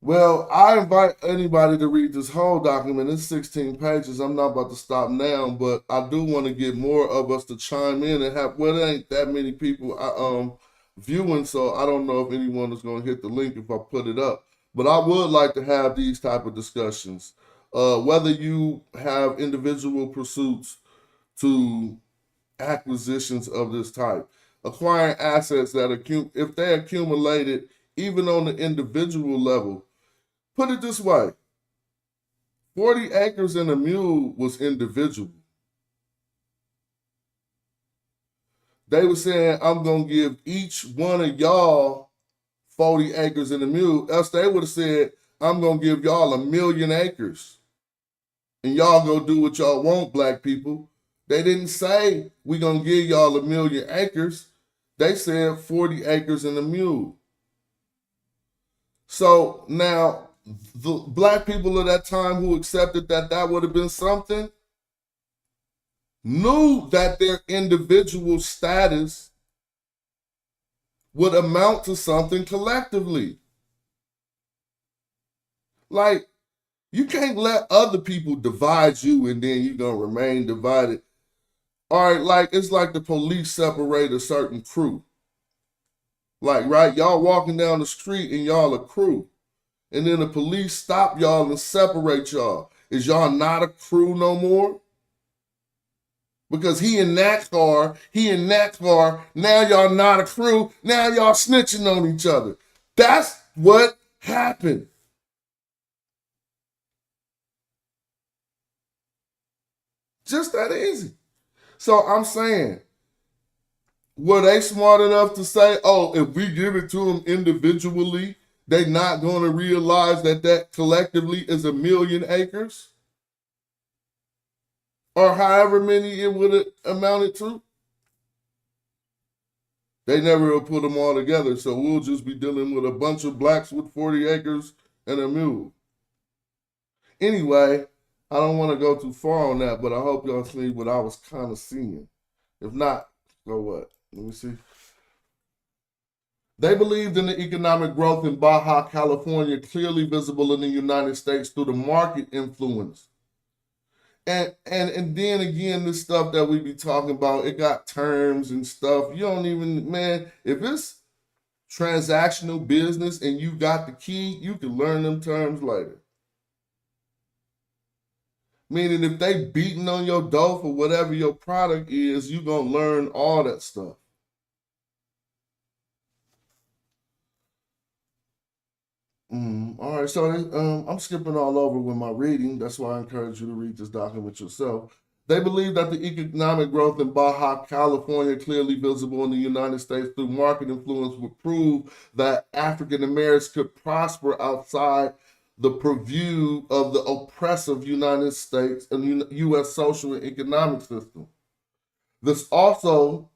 Well, I invite anybody to read this whole document. It's 16 pages. I'm not about to stop now, but I do want to get more of us to chime in and have, well, there ain't that many people viewing, so I don't know if anyone is going to hit the link if I put it up. But I would like to have these type of discussions. Whether you have individual pursuits to acquisitions of this type, acquiring assets that if they accumulated even on the individual level. Put it this way, 40 acres and a mule was individual. They were saying, I'm going to give each one of y'all 40 acres and a mule. Else they would have said, I'm going to give y'all 1 million acres. And y'all go do what y'all want, black people. They didn't say, we're going to give y'all 1 million acres. They said 40 acres and a mule. So now, the black people of that time who accepted that would have been something, knew that their individual status would amount to something collectively. Like, you can't let other people divide you and then you're going to remain divided. All right, like, it's like the police separate a certain crew. Like, right, y'all walking down the street and y'all a crew. And then the police stop y'all and separate y'all. Is y'all not a crew no more? Because he in that car, now y'all not a crew, now y'all snitching on each other. That's what happened. Just that easy. So I'm saying, were they smart enough to say, oh, if we give it to them individually, they not going to realize that collectively is 1 million acres? Or however many it would have amounted to? They never will put them all together, so we'll just be dealing with a bunch of blacks with 40 acres and a mule. Anyway, I don't want to go too far on that, but I hope y'all see what I was kind of seeing. If not, go what? Let me see. They believed in the economic growth in Baja, California, clearly visible in the United States through the market influence. And then again, this stuff that we be talking about, it got terms and stuff. You don't even, man, if it's transactional business and you got the key, you can learn them terms later. Meaning if they beating on your dough for whatever your product is, you going to learn all that stuff. All right, so I'm skipping all over with my reading. That's why I encourage you to read this document yourself. They believe that the economic growth in Baja, California, clearly visible in the United States through market influence, would prove that African Americans could prosper outside the purview of the oppressive United States and U.S. social and economic system. This also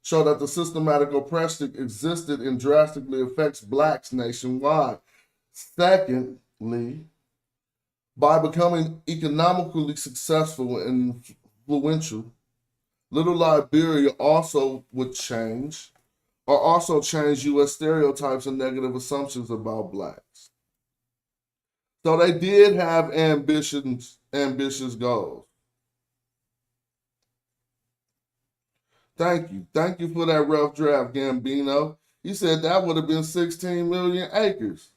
show that the systematic oppression existed and drastically affects blacks nationwide. Secondly, by becoming economically successful and influential, Little Liberia also would change U.S. stereotypes and negative assumptions about blacks. So they did have ambitious goals. Thank you for that rough draft, Gambino. He said that would have been 16 million acres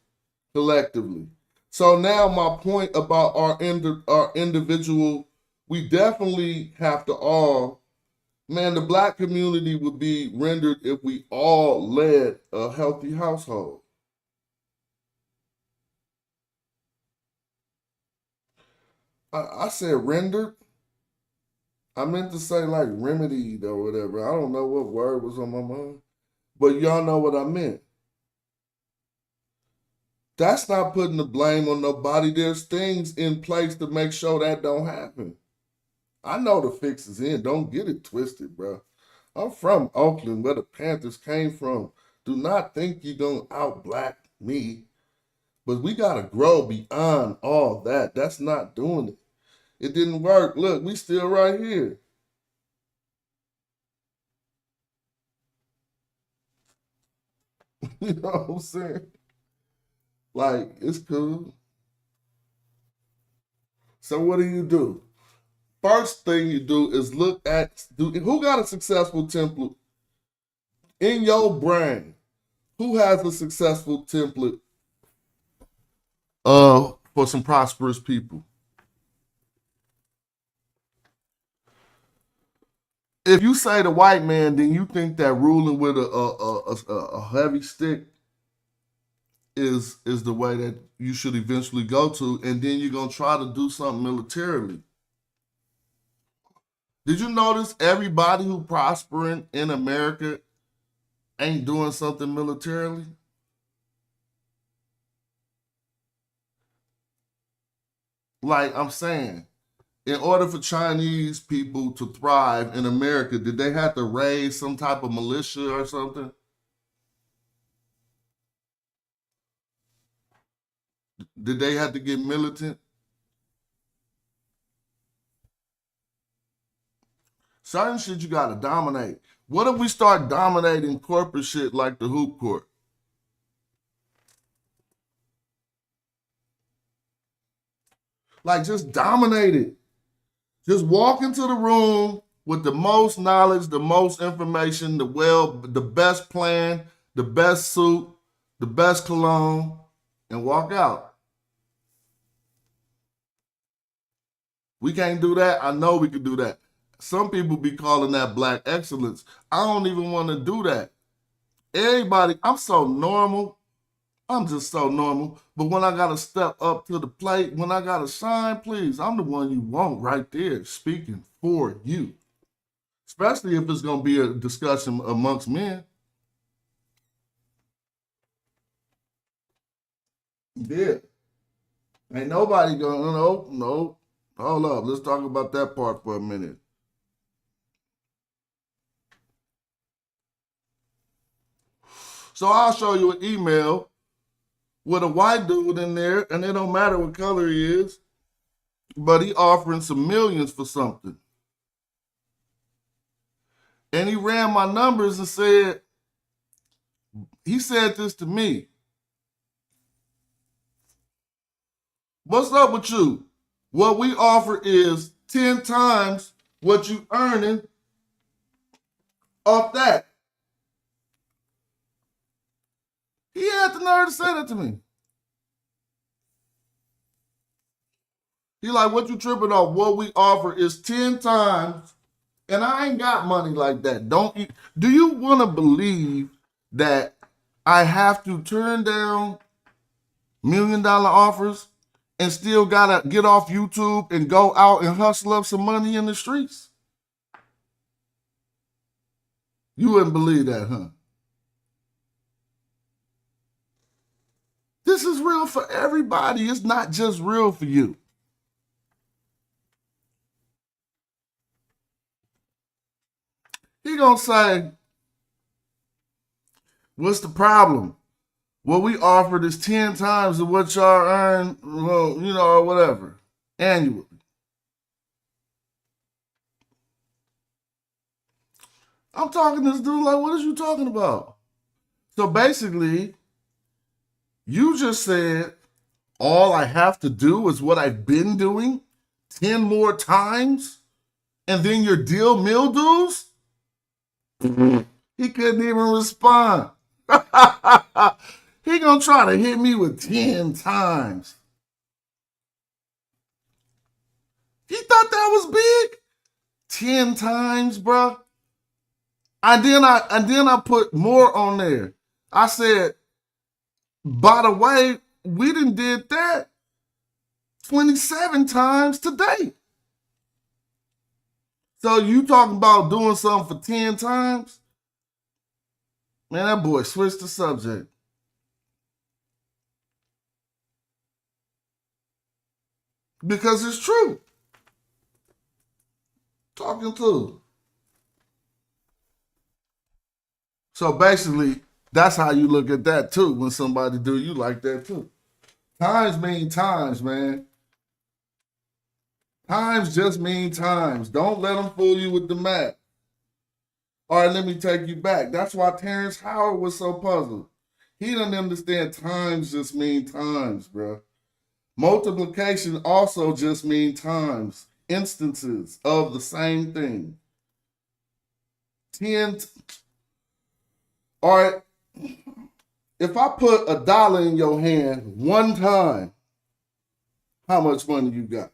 collectively. So now my point about our individual, we definitely have to all, man, the black community would be rendered if we all led a healthy household. I said rendered. I meant to say like remedied or whatever. I don't know what word was on my mind. But y'all know what I meant. That's not putting the blame on nobody. There's things in place to make sure that don't happen. I know the fix is in. Don't get it twisted, bro. I'm from Oakland, where the Panthers came from. Do not think you're going to out-black me. But we got to grow beyond all that. That's not doing it. It didn't work. Look, we still right here. You know what I'm saying? Like, it's cool. So what do? First thing you do is look at who got a successful template in your brain. Who has a successful template for some prosperous people? If you say the white man, then you think that ruling with a heavy stick is the way that you should eventually go to, and then you're gonna try to do something militarily. Did you notice everybody who prospering in America ain't doing something militarily? Like I'm saying, in order for Chinese people to thrive in America, did they have to raise some type of militia or something? Did they have to get militant? Certain shit you gotta dominate. What if we start dominating corporate shit like the hoop court? Like just dominate it. Just walk into the room with the most knowledge, the most information, the best plan, the best suit, the best cologne, and walk out. We can't do that. I know we can do that. Some people be calling that black excellence. I don't even want to do that. Everybody, I'm so normal. I'm just so normal. But when I got to step up to the plate, when I got to shine, please, I'm the one you want right there speaking for you. Especially if it's going to be a discussion amongst men. Yeah. Ain't nobody going, no. Hold up. Let's talk about that part for a minute. So I'll show you an email with a white dude in there, and it don't matter what color he is, but he offering some millions for something. And he ran my numbers and said, he said this to me. What's up with you? What we offer is 10 times what you earning off that. He had the nerve to say that to me. He like, what you tripping off? What we offer is 10 times, and I ain't got money like that. Do you want to believe that I have to turn down $1 million offers and still gotta get off YouTube and go out and hustle up some money in the streets? You wouldn't believe that, huh? This is real for everybody. It's not just real for you. He gonna say, what's the problem? What we offered is 10 times of what y'all earn, well, or whatever, annually. I'm talking to this dude like, what is you talking about? So basically, you just said, all I have to do is what I've been doing 10 more times, and then your deal mildews? He couldn't even respond. He gonna try to hit me with 10 times. He thought that was big? 10 times, bro. And then I put more on there. I said, by the way, we done did that 27 times to date. So you talking about doing something for 10 times? Man, that boy switched the subject. Because it's true. Talking to. So basically, that's how you look at that too. When somebody do you like that too. Times mean times, man. Times just mean times. Don't let them fool you with the math. All right, let me take you back. That's why Terrence Howard was so puzzled. He didn't understand times just mean times, bro. Multiplication also just mean times, instances of the same thing. 10. All right, if I put $1 in your hand one time, how much money you got?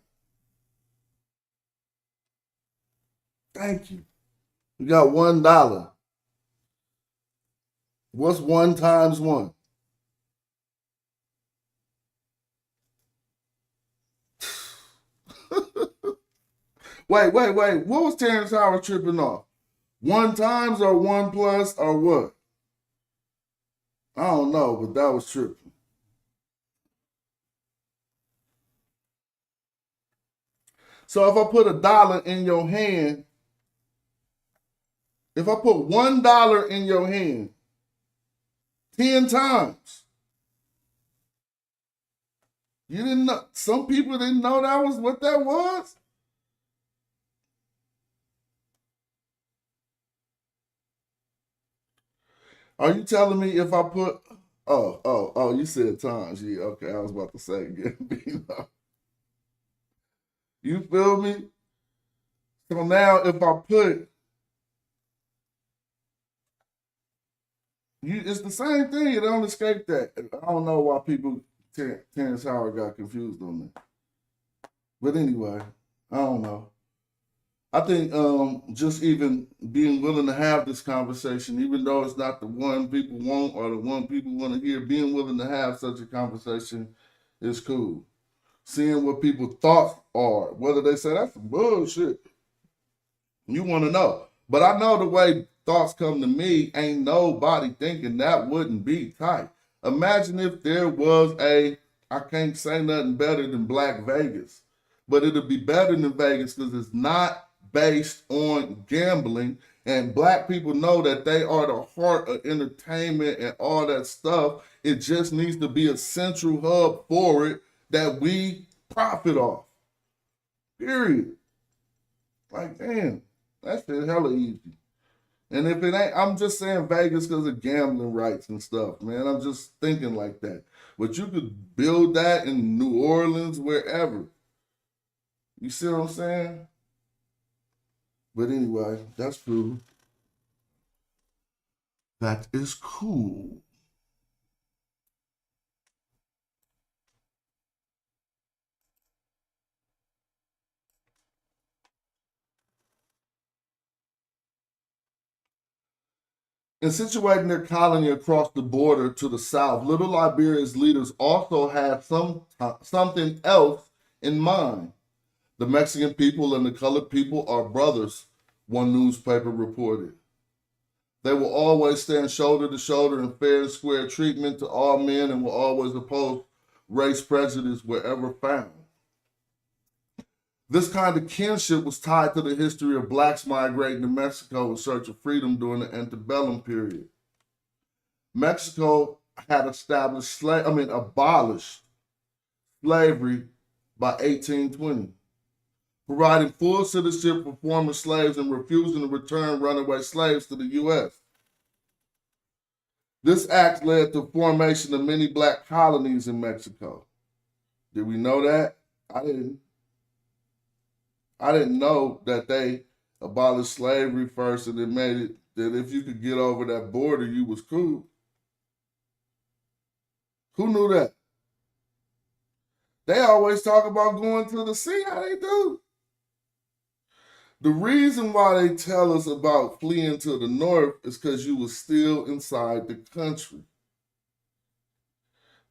Thank you. You got $1. What's 1 times 1? Wait. What was Terrence Howard tripping off? 1 times or 1 plus or what? I don't know, but that was tripping. So if I put $1 in your hand, if I put $1 in your hand 10 times, you didn't know, some people didn't know that was what that was? Are you telling me if I put, you said times. Yeah, okay, I was about to say again. You feel me? So now if I put, it's the same thing. It don't escape that. I don't know why people, Terrence Howard got confused on that. But anyway, I don't know. I think just even being willing to have this conversation, even though it's not the one people want or the one people want to hear, being willing to have such a conversation is cool. Seeing what people's thoughts are, whether they say that's some bullshit, you want to know. But I know the way thoughts come to me, ain't nobody thinking that wouldn't be tight. Imagine if there was I can't say nothing better than Black Vegas, but it'll be better than Vegas because it's not based on gambling, and Black people know that they are the heart of entertainment and all that stuff. It just needs to be a central hub for it that we profit off. Period. Like, damn, that shit hella easy. And if it ain't, I'm just saying Vegas because of gambling rights and stuff, man. I'm just thinking like that. But you could build that in New Orleans, wherever. You see what I'm saying? But anyway, that's cool. That is cool. In situating their colony across the border to the south, Little Liberia's leaders also had something else in mind. The Mexican people and the colored people are brothers, one newspaper reported. They will always stand shoulder to shoulder in fair and square treatment to all men and will always oppose race prejudice wherever found. This kind of kinship was tied to the history of blacks migrating to Mexico in search of freedom during the antebellum period. Mexico had abolished slavery by 1820, providing full citizenship for former slaves and refusing to return runaway slaves to the U.S. This act led to the formation of many black colonies in Mexico. Did we know that? I didn't. I didn't know that they abolished slavery first and then made it that if you could get over that border, you was cool. Who knew that? They always talk about going to the sea. How they do? The reason why they tell us about fleeing to the north is because you was still inside the country.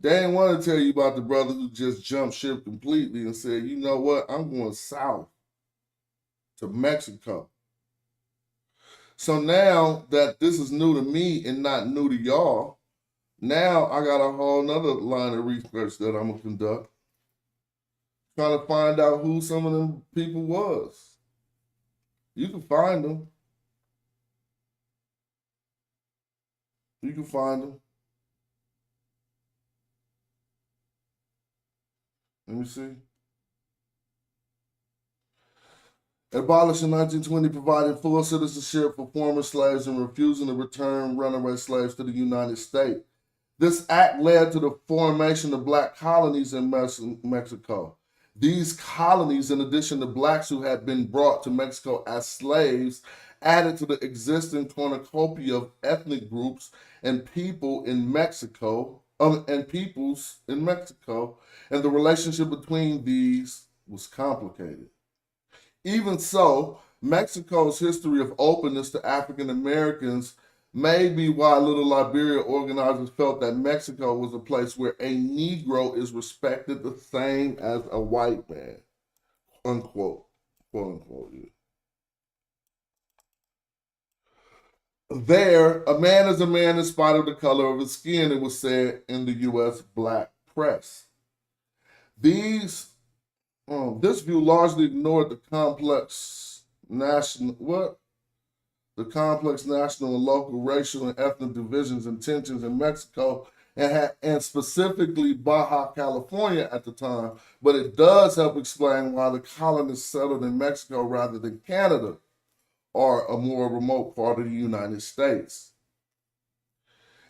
They ain't want to tell you about the brother who just jumped ship completely and said, you know what, I'm going south to Mexico. So now that this is new to me and not new to y'all, now I got a whole nother line of research that I'm gonna conduct, trying to find out who some of them people was. You can find them. You can find them. Let me see. Abolished in 1920, providing full citizenship for former slaves and refusing to return runaway slaves to the United States. This act led to the formation of black colonies in Mexico. These colonies, in addition to blacks who had been brought to Mexico as slaves, added to the existing cornucopia of ethnic groups and people in Mexico, and peoples in Mexico, and the relationship between these was complicated. Even so, Mexico's history of openness to African Americans may be why Little Liberia organizers felt that Mexico was a place where a Negro is respected the same as a white man, unquote, quote unquote. There, a man is a man in spite of the color of his skin, it was said in the U.S. black press. This view largely ignored the complex national and local racial and ethnic divisions and tensions in Mexico and specifically Baja, California at the time, but it does help explain why the colonists settled in Mexico rather than Canada or a more remote part of the United States.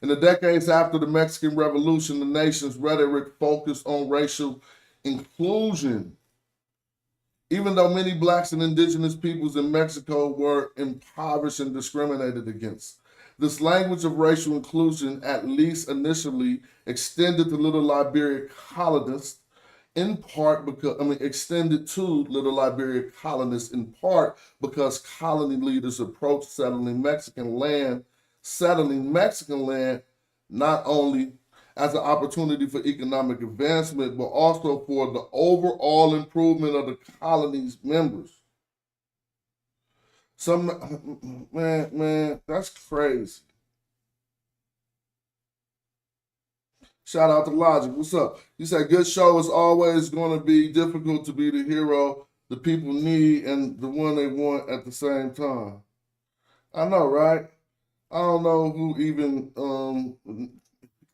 In the decades after the Mexican Revolution, the nation's rhetoric focused on racial inclusion. Even though many blacks and indigenous peoples in Mexico were impoverished and discriminated against, this language of racial inclusion, at least initially, extended to Little Liberia colonists in part extended to Little Liberia colonists in part because colony leaders approached settling Mexican land not only as an opportunity for economic advancement, but also for the overall improvement of the colony's members. Man, that's crazy. Shout out to Logic. What's up? You said good show is always going to be difficult to be the hero the people need and the one they want at the same time. I know, right? I don't know who even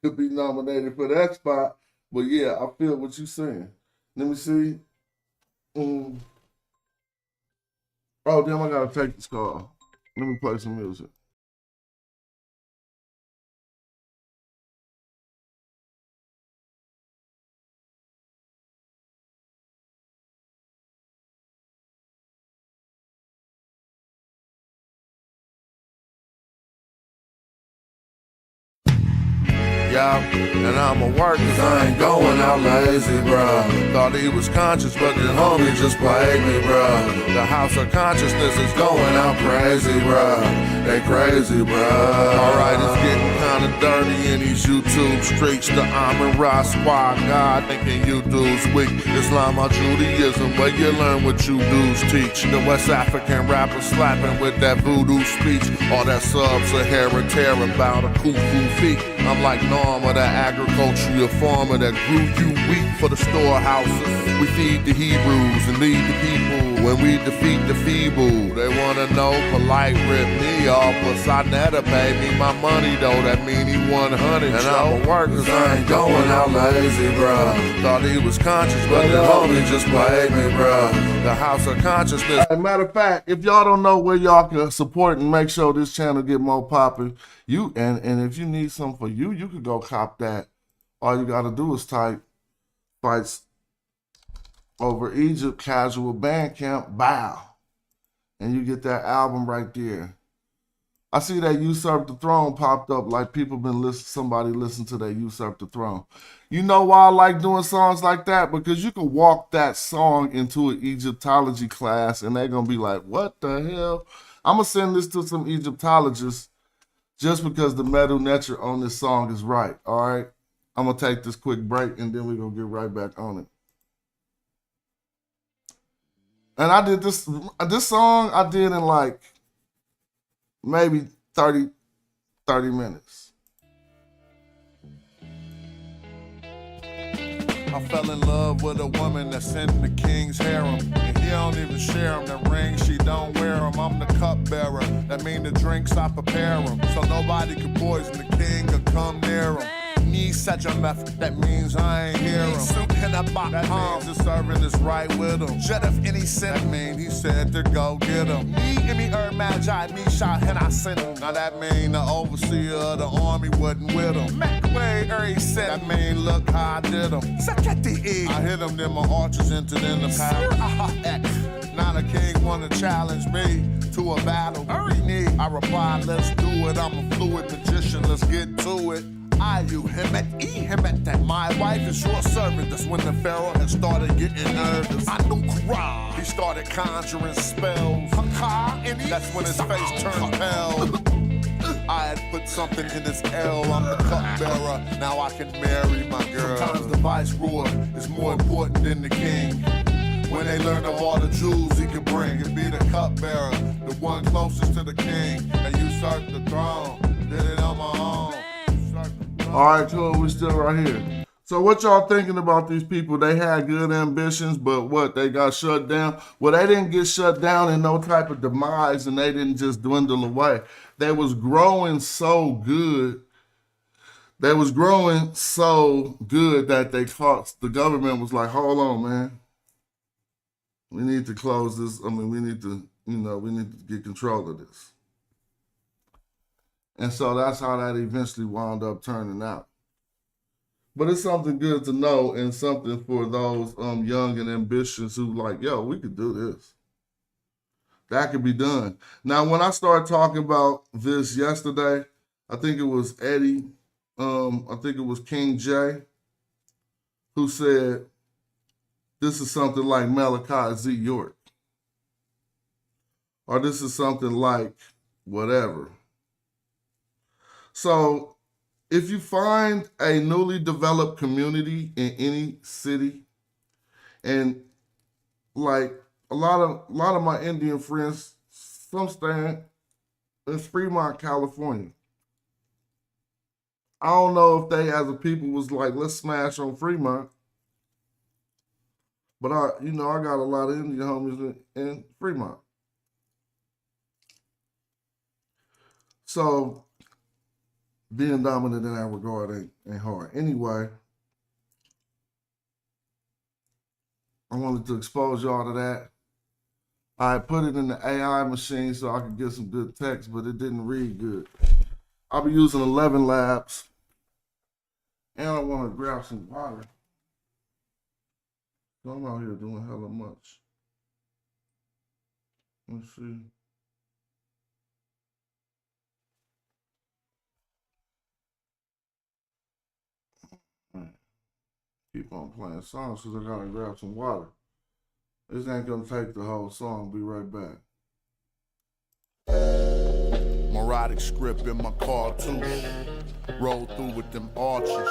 could be nominated for that spot, but yeah, I feel what you're saying. Let me see. Oh, damn, I gotta take this call. Let me play some music. Yeah, and I'ma work cause I ain't going out lazy, bruh. Thought he was conscious, but the homie just played me, bruh. The house of consciousness is going out crazy, bruh. They crazy, bruh. Alright, it's getting kinda dirty in these YouTube streets. The Amin Ra squad, God thinking you dudes weak. Islam or Judaism, where you learn what you dudes teach. The West African rapper slapping with that voodoo speech. All that sub-Saharan terror about a cuckoo feet. I'm like Norma, the agricultural farmer that grew you wheat for the storehouses. We feed the Hebrews and lead the people when we defeat the feeble. They wanna know polite rip me off, but Sonetta paid me my money though. That mean he 100. And I'ma work cause I ain't going out lazy, bruh. Thought he was conscious, but the homie just played me, bruh. The house of consciousness. As a matter of fact, if y'all don't know where y'all can support and make sure this channel get more popping, and if you need something for you could go cop that. All you gotta do is type Fights Over Egypt Casual Bandcamp Bow, and you get that album right there. I see that Usurp the Throne popped up, like people been listening. Somebody listened to that Usurp the Throne. You know why I like doing songs like that? Because you can walk that song into an Egyptology class, and they're gonna be like, "What the hell?" I'm gonna send this to some Egyptologists just because the metal nature on this song is right. All right. I'm gonna take this quick break and then we're gonna get right back on it. And I did this song I did in like maybe 30 minutes. I fell in love with a woman that's in the king's harem. And he don't even share them. The ring, she don't wear them. I'm the cupbearer. That mean the drinks, I prepare them. So nobody can poison the king or come near him. Me such a meth, that means I ain't hear him. That means the servant is right with him. Jet of any sin, that mean he said to go get him. Me, give me magi, me shot and I sent him. Now that mean the overseer of the army wasn't with him. Mac way, he said, that mean look how I did him. I hit him, then my archers entered in the palace. Now the king wanna challenge me to a battle. I replied, let's do it. I'm a fluid magician, let's get to it. Him at that. My wife is your servant. That's when the pharaoh had started getting nervous. I knew Kra. He started conjuring spells. That's when his face turned pale. I had put something in his L. I'm the cupbearer. Now I can marry my girl. Sometimes the viceroy is more important than the king. When they learn of all the jewels he can bring, and be the cupbearer, the one closest to the king. And usurp the throne. Did it on my own. All right, cool. We still right here. So what y'all thinking about these people? They had good ambitions, but what? They got shut down? Well, they didn't get shut down in no type of demise, and they didn't just dwindle away. They was growing so good. They was growing so good that they caught, the government was like, hold on, man. We need to close this. I mean, we need to get control of this. And so that's how that eventually wound up turning out. But it's something good to know and something for those young and ambitious who like, yo, we could do this. That could be done. Now, when I started talking about this yesterday, I think it was Eddie, I think it was King J, who said, this is something like Malachi Z. York. Or this is something like whatever. So if you find a newly developed community in any city, and like a lot of my Indian friends, some stay in Fremont, California. I don't know if they as a people was like, let's smash on Fremont. But I got a lot of Indian homies in Fremont. So being dominant in that regard ain't hard. Anyway, I wanted to expose y'all to that. I put it in the AI machine so I could get some good text, but it didn't read good. I'll be using 11 Labs. And I want to grab some water. So I'm out here doing hella much. Let's see. Keep on playing songs because I gotta grab some water. This ain't gonna take the whole song. Be right back. Morodic script in my car too. Roll through with them arches.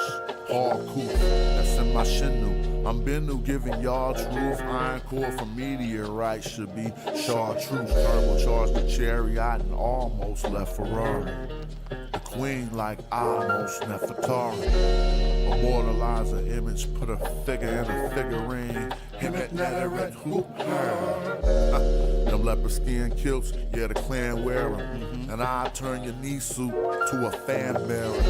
Hard cool. That's in my shinu. I'm Bennu giving y'all truth. Iron core from meteorite should be chartreuse. Turbocharged the chariot and almost left Ferrari. The queen like almost Nefertari. Immortalize an image, put a figure in a figurine. Him at Netaret, hoop her. Them leopard skin kilts, yeah, the clan wear 'em. And I turn your knee suit to a fan bearer.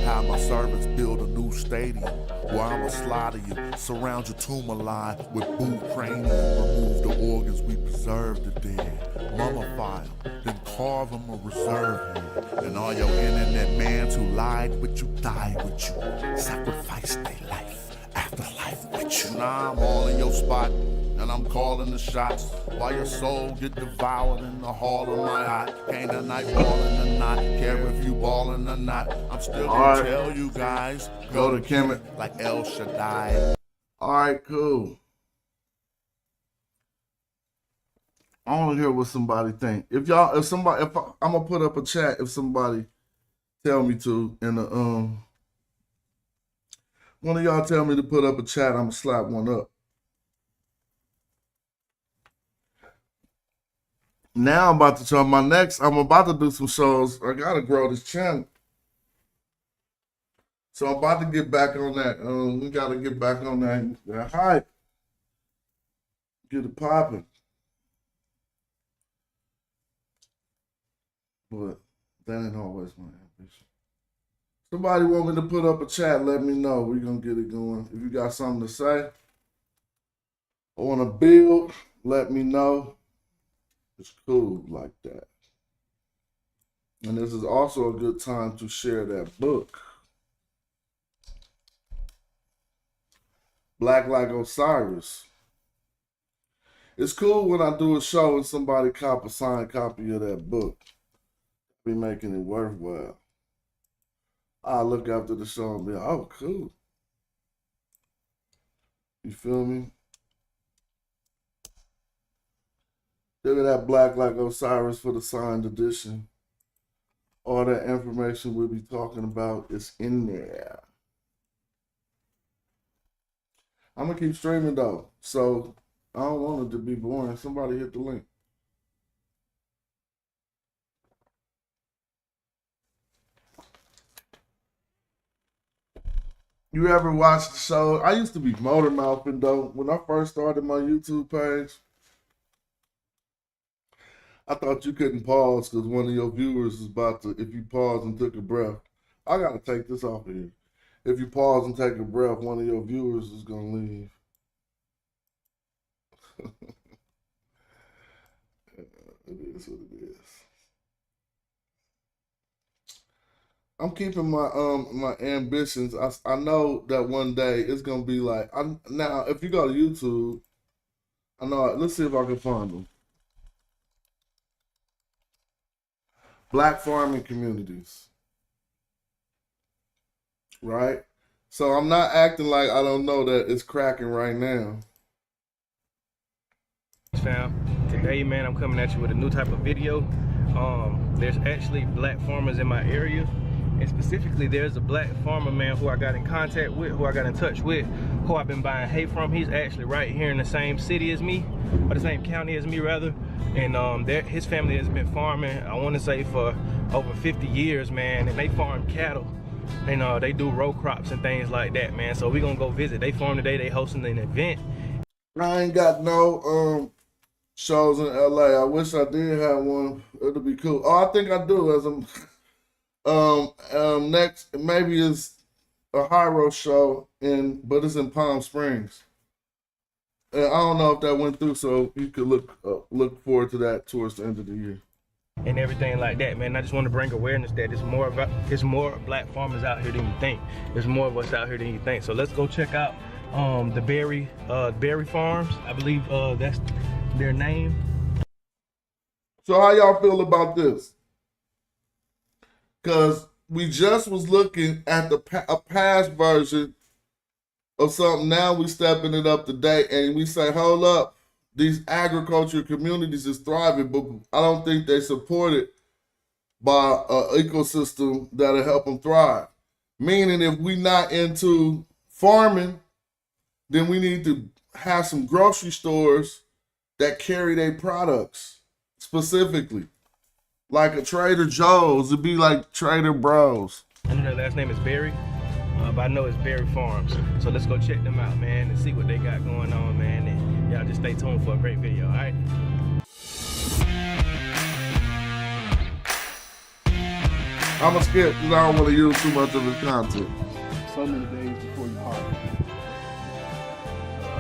Have my servants build a new stadium where I'ma slaughter you, surround your tomb line with boot cranium. Remove the organs, we preserve the dead. Mummify them, then carve them a reserve head. And all your internet mans who lied with you, died with you, sacrificed their life, afterlife with you. Now I'm all in your spot, and I'm calling the shots. While your soul get devoured in the hall of my eye. Can't a night ballin' or not, care if you ballin' or not. I'm still gonna tell you guys, go to Kemet like El Shaddai. All right, cool. I want to hear what somebody think. I'm gonna put up a chat if somebody tell me to in One of y'all tell me to put up a chat, I'm gonna slap one up. Now I'm about to try my next. I'm about to do some shows. I gotta grow this channel. So I'm about to get back on that. We gotta get back on that hype. Get it popping. But that ain't always my ambition. Somebody want me to put up a chat, let me know. We're gonna get it going. If you got something to say or wanna build, let me know. It's cool like that. And this is also a good time to share that book. Black Like Osiris. It's cool when I do a show and somebody cop a signed copy of that book. Be making it worthwhile. I look after the show and be like, oh, cool. You feel me? Look at that Black Like Osiris for the signed edition. All that information we'll be talking about is in there. I'm going to keep streaming though. So I don't want it to be boring. Somebody hit the link. You ever watch the show? I used to be motor mouthing though. When I first started my YouTube page, I thought you couldn't pause because one of your viewers is about to, if you pause and took a breath. I got to take this off of here. If you pause and take a breath, one of your viewers is going to leave. It is what it is. I'm keeping my my ambitions. I know that one day it's gonna be like now. If you go to YouTube, I know. Let's see if I can find them. Black farming communities, right? So I'm not acting like I don't know that it's cracking right now. Fam, today, man, I'm coming at you with a new type of video. There's actually black farmers in my area, and specifically there's a black farmer, man, who I got in contact with, who I got in touch with, who I've been buying hay from. He's actually right here in the same city as me, or the same county as me rather, and his family has been farming, I want to say, for over 50 years, man, and they farm cattle, and they do row crops and things like that, man. So we're gonna go visit. They farm today. They hosting an event. I ain't got no shows in LA. I wish I did have one. It'll be cool. Oh, I think I do. As I'm next, maybe it's a Hyro show but it's in Palm Springs. And I don't know if that went through, so you could look forward to that towards the end of the year. And everything like that, man. I just want to bring awareness that there's more black farmers out here than you think. There's more of us out here than you think. So let's go check out the berry farms. I believe that's their name. So how y'all feel about this? Because we just was looking at a past version of something. Now we stepping it up to date, and we say, hold up, these agriculture communities is thriving, but I don't think they supported by an ecosystem that'll help them thrive. Meaning, if we not into farming, then we need to have some grocery stores that carry their products specifically. Like a Trader Joe's, it'd be like Trader Bros. I know their last name is Berry, but I know it's Berry Farms. So let's go check them out, man, and see what they got going on, man. And y'all just stay tuned for a great video, all right? I'm gonna skip because I don't want to use too much of his content. So many days before you harvest.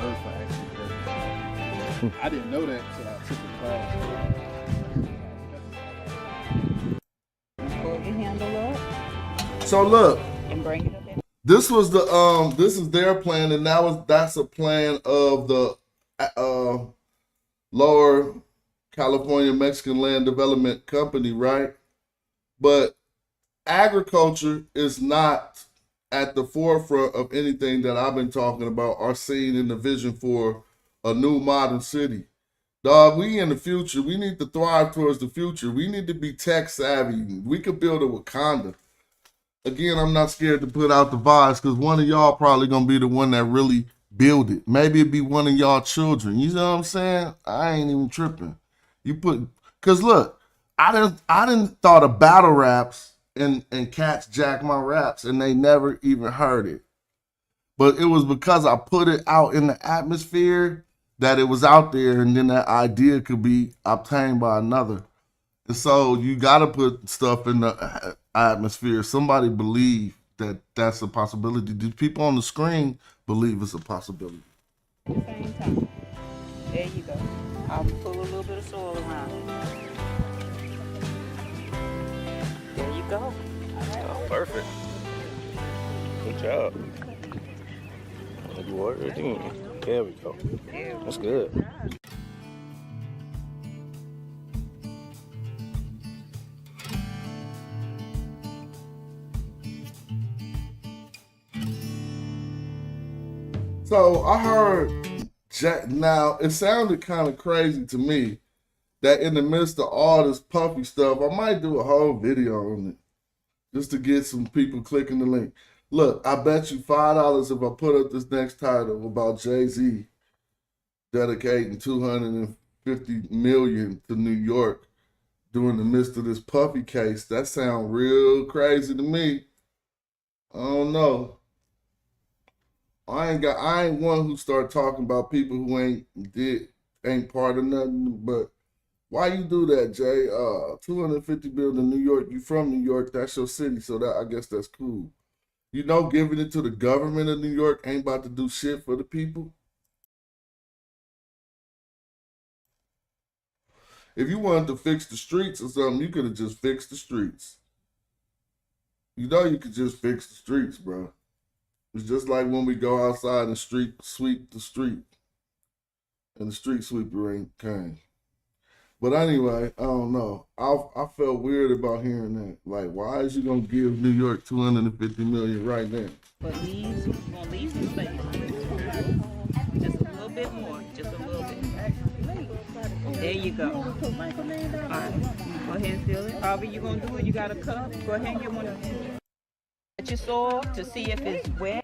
Earth will actually hurt. I didn't know that until I took the class. Pull your handle up So look, and bring it up in. this was the this is their plan, and that's a plan of the Lower California Mexican Land Development Company, right? But agriculture is not at the forefront of anything that I've been talking about or seen in the vision for a new modern city. Dog, we in the future. We need to thrive towards the future. We need to be tech savvy. We could build a Wakanda. again, I'm not scared to put out the vibes because one of y'all probably gonna be the one that really build it. Maybe it be one of y'all children. You know what I'm saying? I ain't even tripping. You put, cause look, I didn't thought of battle raps and cats jack my raps and they never even heard it. But it was because I put it out in the atmosphere that it was out there, and then that idea could be obtained by another. And so you got to put stuff in the atmosphere. Somebody believe that that's a possibility. Do people on the screen believe it's a possibility? At the same time. There you go. I'll pull a little bit of soil around it. There you go. All right. Oh, perfect. Good job. Good work. There we go. That's good. So I heard Jack. Now it sounded kind of crazy to me that in the midst of all this puffy stuff, I might do a whole video on it just to get some people clicking the link. Look, I bet you $5 if I put up this next title about Jay-Z dedicating $250 million to New York during the midst of this puffy case. That sounds real crazy to me. I don't know. I ain't one who start talking about people who ain't part of nothing. But why you do that, Jay? 250 billion in New York. You from New York? That's your city, so that I guess that's cool. You know, giving it to the government of New York ain't about to do shit for the people. If you wanted to fix the streets or something, you could have just fixed the streets. You know, you could just fix the streets, bro. It's just like when we go outside and sweep the street, and the street sweeper ain't came. But anyway, I don't know. I felt weird about hearing that. Like, why is you gonna give New York $250 million right now? But leaves, we're gonna leave some space. Just a little bit more, just a little bit. There you go. All right, go ahead and fill it. However you gonna do it, you got a cup. Go ahead and get one of them. At your soil to see if it's wet.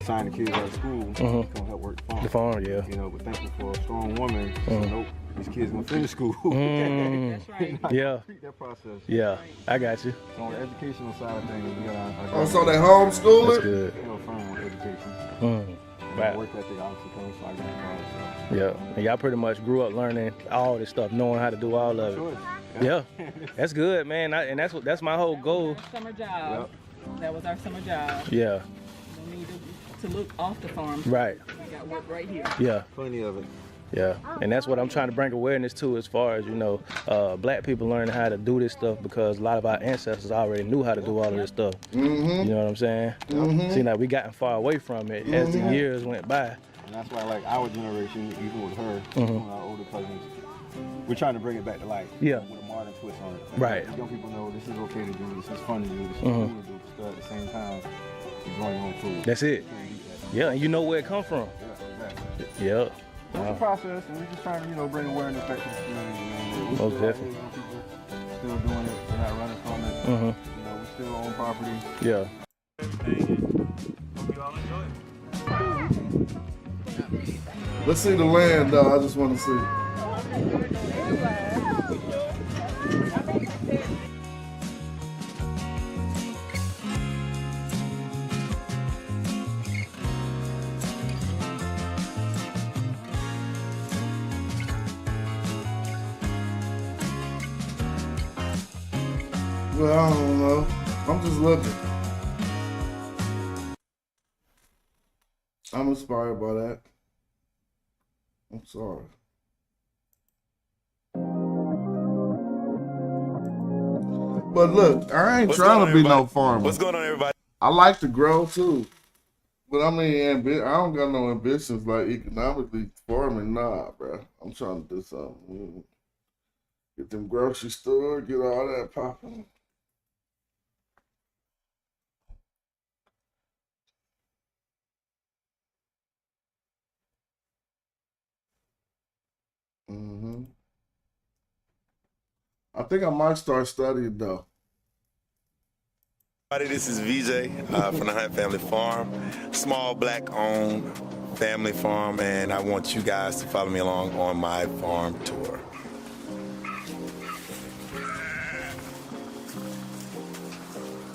Sign the kids out of school, come help work the farm. The farm, yeah. You know, but thankful for a strong woman. So nope, these kids gonna finish school. That's right. Yeah. That process. Yeah, I got you. So on the educational side of things, we got Oh, so they homeschool That's it? good. real firm with education. Mm. Right. Work ethic obviously comes, so I got it. Yeah, and y'all pretty much grew up learning all this stuff, knowing how to do all of it. So. Yeah, that's good, man. And that's my whole goal. Summer job. That was our summer job. Yeah, We don't need to look off the farm. right. We got work right here. Yeah, Plenty of it. yeah, and that's what I'm trying to bring awareness to, as far as, you know, black people learning how to do this stuff, because a lot of our ancestors already knew how to do all of this stuff. Mm-hmm. You know what I'm saying? Seems like we gotten far away from it as the years went by. And that's why, like, our generation, even with her, some of our older cousins, we're trying to bring it back to life. Yeah. With a modern twist on it. Like, Right. Young people know this is okay to do, this is fun to do, this is cool to do, but at the same time, you're growing your own food. That's it. You can't beat that. Yeah, and you know where it come from. Yeah, exactly. Yeah. It's a process, and we're just trying to, you know, bring awareness back to the community, man. We're Most still out definitely. here, young people still doing it. We're not running from it. You know, we still own property. Yeah. Let's see the land, though. I just want to see. Well, I don't know. I'm just looking. I'm inspired by that. I'm sorry. But look, I ain't trying to be no farmer. What's going on, everybody? I like to grow too. But I mean, I don't got no ambitions like economically farming. Nah, bro. I'm trying to do something. Get them grocery store, get all that popping. I think I might start studying though. This is VJ from the Hunt Family Farm, small black-owned family farm, and I want you guys to follow me along on my farm tour.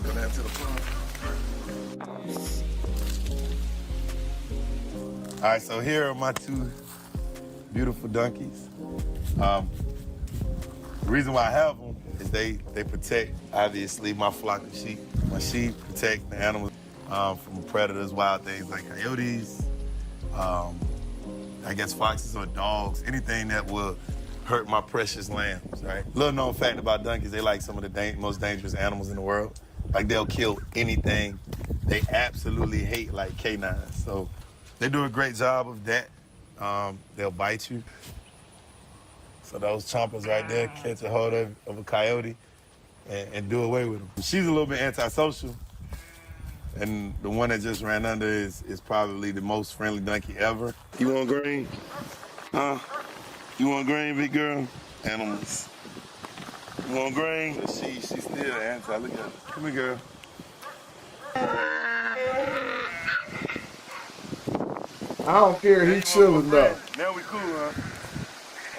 Go down to the farm. All right, so here are my two beautiful donkeys. The reason why I have them is they protect, obviously, my flock of sheep. My sheep protect the animals from predators, wild things like coyotes, I guess foxes or dogs, anything that will hurt my precious lambs, right? Little known fact about donkeys, they like some of the most dangerous animals in the world. Like they'll kill anything. They absolutely hate like canines. So they do a great job of that. They'll bite you. So those chompers right there catch a hold of a coyote and do away with them. She's a little bit antisocial, and the one that just ran under is probably the most friendly donkey ever. You want green? Huh? You want green, big girl? Animals. You want green? But she's still anti. Look at her. Come here, girl. I don't care. He's chilling though. Now we cool, huh?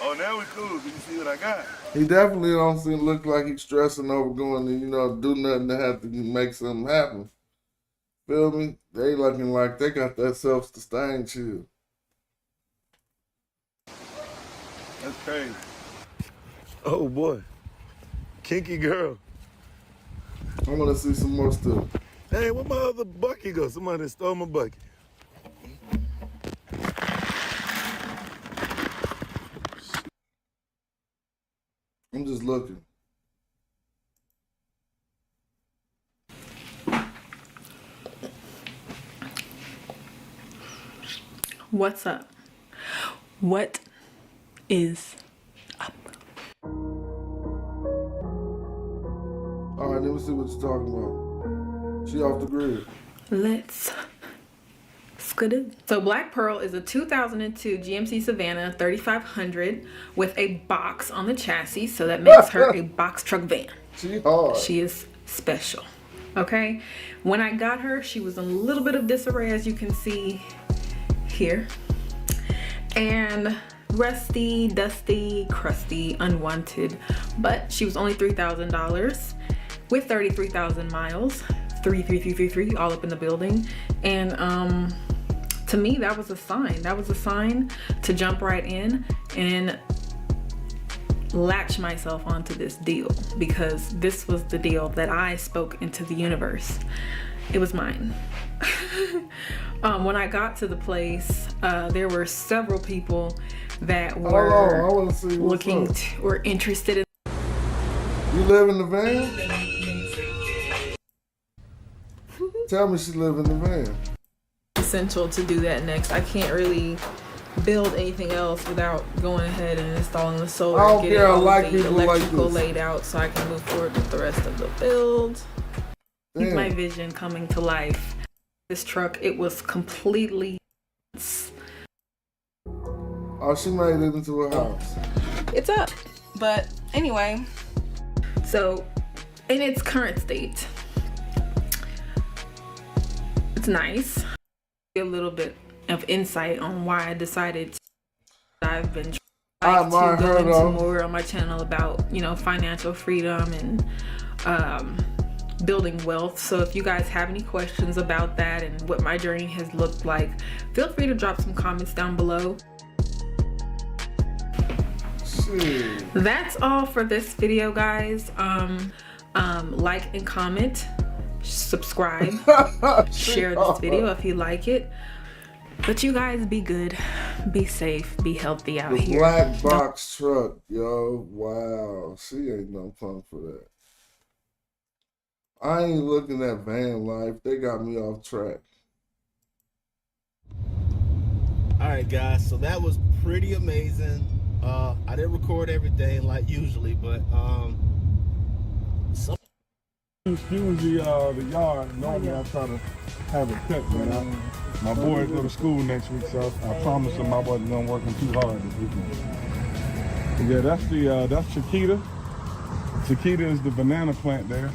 Oh, now we cool. You can see what I got. He definitely don't look like he's stressing over going to, do nothing to have to make something happen. Feel me? They looking like they got that self-sustained chill. That's crazy. Oh, boy. Kinky girl. I want to see some more stuff. Hey, where my other bucket go? Somebody stole my bucket. I'm just looking. What's up? What is up? All right, let me see what you're talking about. She off the grid. Let's skidoo. So Black Pearl is a 2002 GMC Savannah 3500 with a box on the chassis, so that makes her a box truck van. She hard. She is special. Okay, when I got her, she was in a little bit of disarray, as you can see here, and rusty, dusty, crusty, unwanted, but she was only $3,000 with 33,000 miles. 33333 all up in the building. And to me, that was a sign. That was a sign to jump right in and latch myself onto this deal, because this was the deal that I spoke into the universe. It was mine. When I got to the place, there were several people that were were interested in. You live in the van? Tell me she live in the van. Essential to do that next. I can't really build anything else without going ahead and installing the solar. I don't getting care. I all like the people like electrical this. laid out so I can move forward with the rest of the build. Keep Damn. my vision coming to life. This truck, it was completely. Oh, she made it into a house. It's up. But anyway, so in its current state, it's nice. A little bit of insight on why I decided I've been trying to go into more on my channel about, financial freedom and building wealth. So if you guys have any questions about that and what my journey has looked like, feel free to drop some comments down below. That's all for this video, guys. Like and comment, subscribe, share this video if you like it. But you guys be good, be safe, be healthy out here. Black box truck, yo. Wow. She ain't no punk for that. I ain't looking at van life. They got me off track. All right, guys. So that was pretty amazing. I didn't record everything like usually, but Excuse the yard. Normally I try to have it cut, but my boys go to school next week, so I promised them I wasn't gonna work too hard this weekend. But yeah, that's Chiquita. Chiquita is the banana plant there,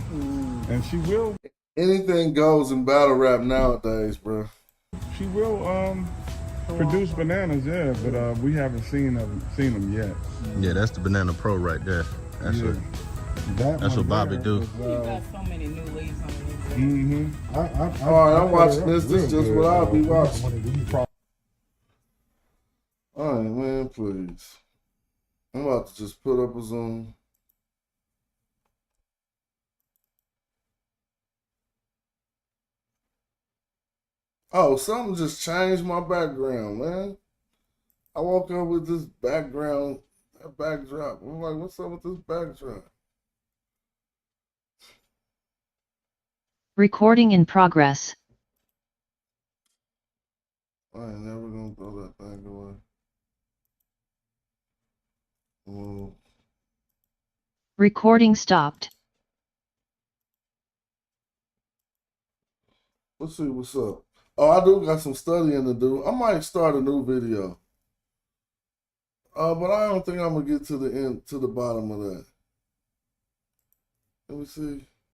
and she will. anything goes in battle rap nowadays, bro. She will produce bananas, yeah, but we haven't seen them yet. Yeah, that's the Banana Pro right there. That's That's what Bobby do. You got so many new leaves on it. Mm-hmm. All right, I'm watching this. This is just what I'll be watching. All right, man, please. I'm about to just put up a Zoom. Oh, something just changed my background, man. I woke up with this background, that backdrop. I'm like, what's up with this backdrop? Recording in progress. I ain't never gonna throw that thing away. Well, Recording stopped. let's see what's up. Oh, I do got some studying to do. I might start a new video. But I don't think I'm gonna get to the end, to the bottom of that. Let me see.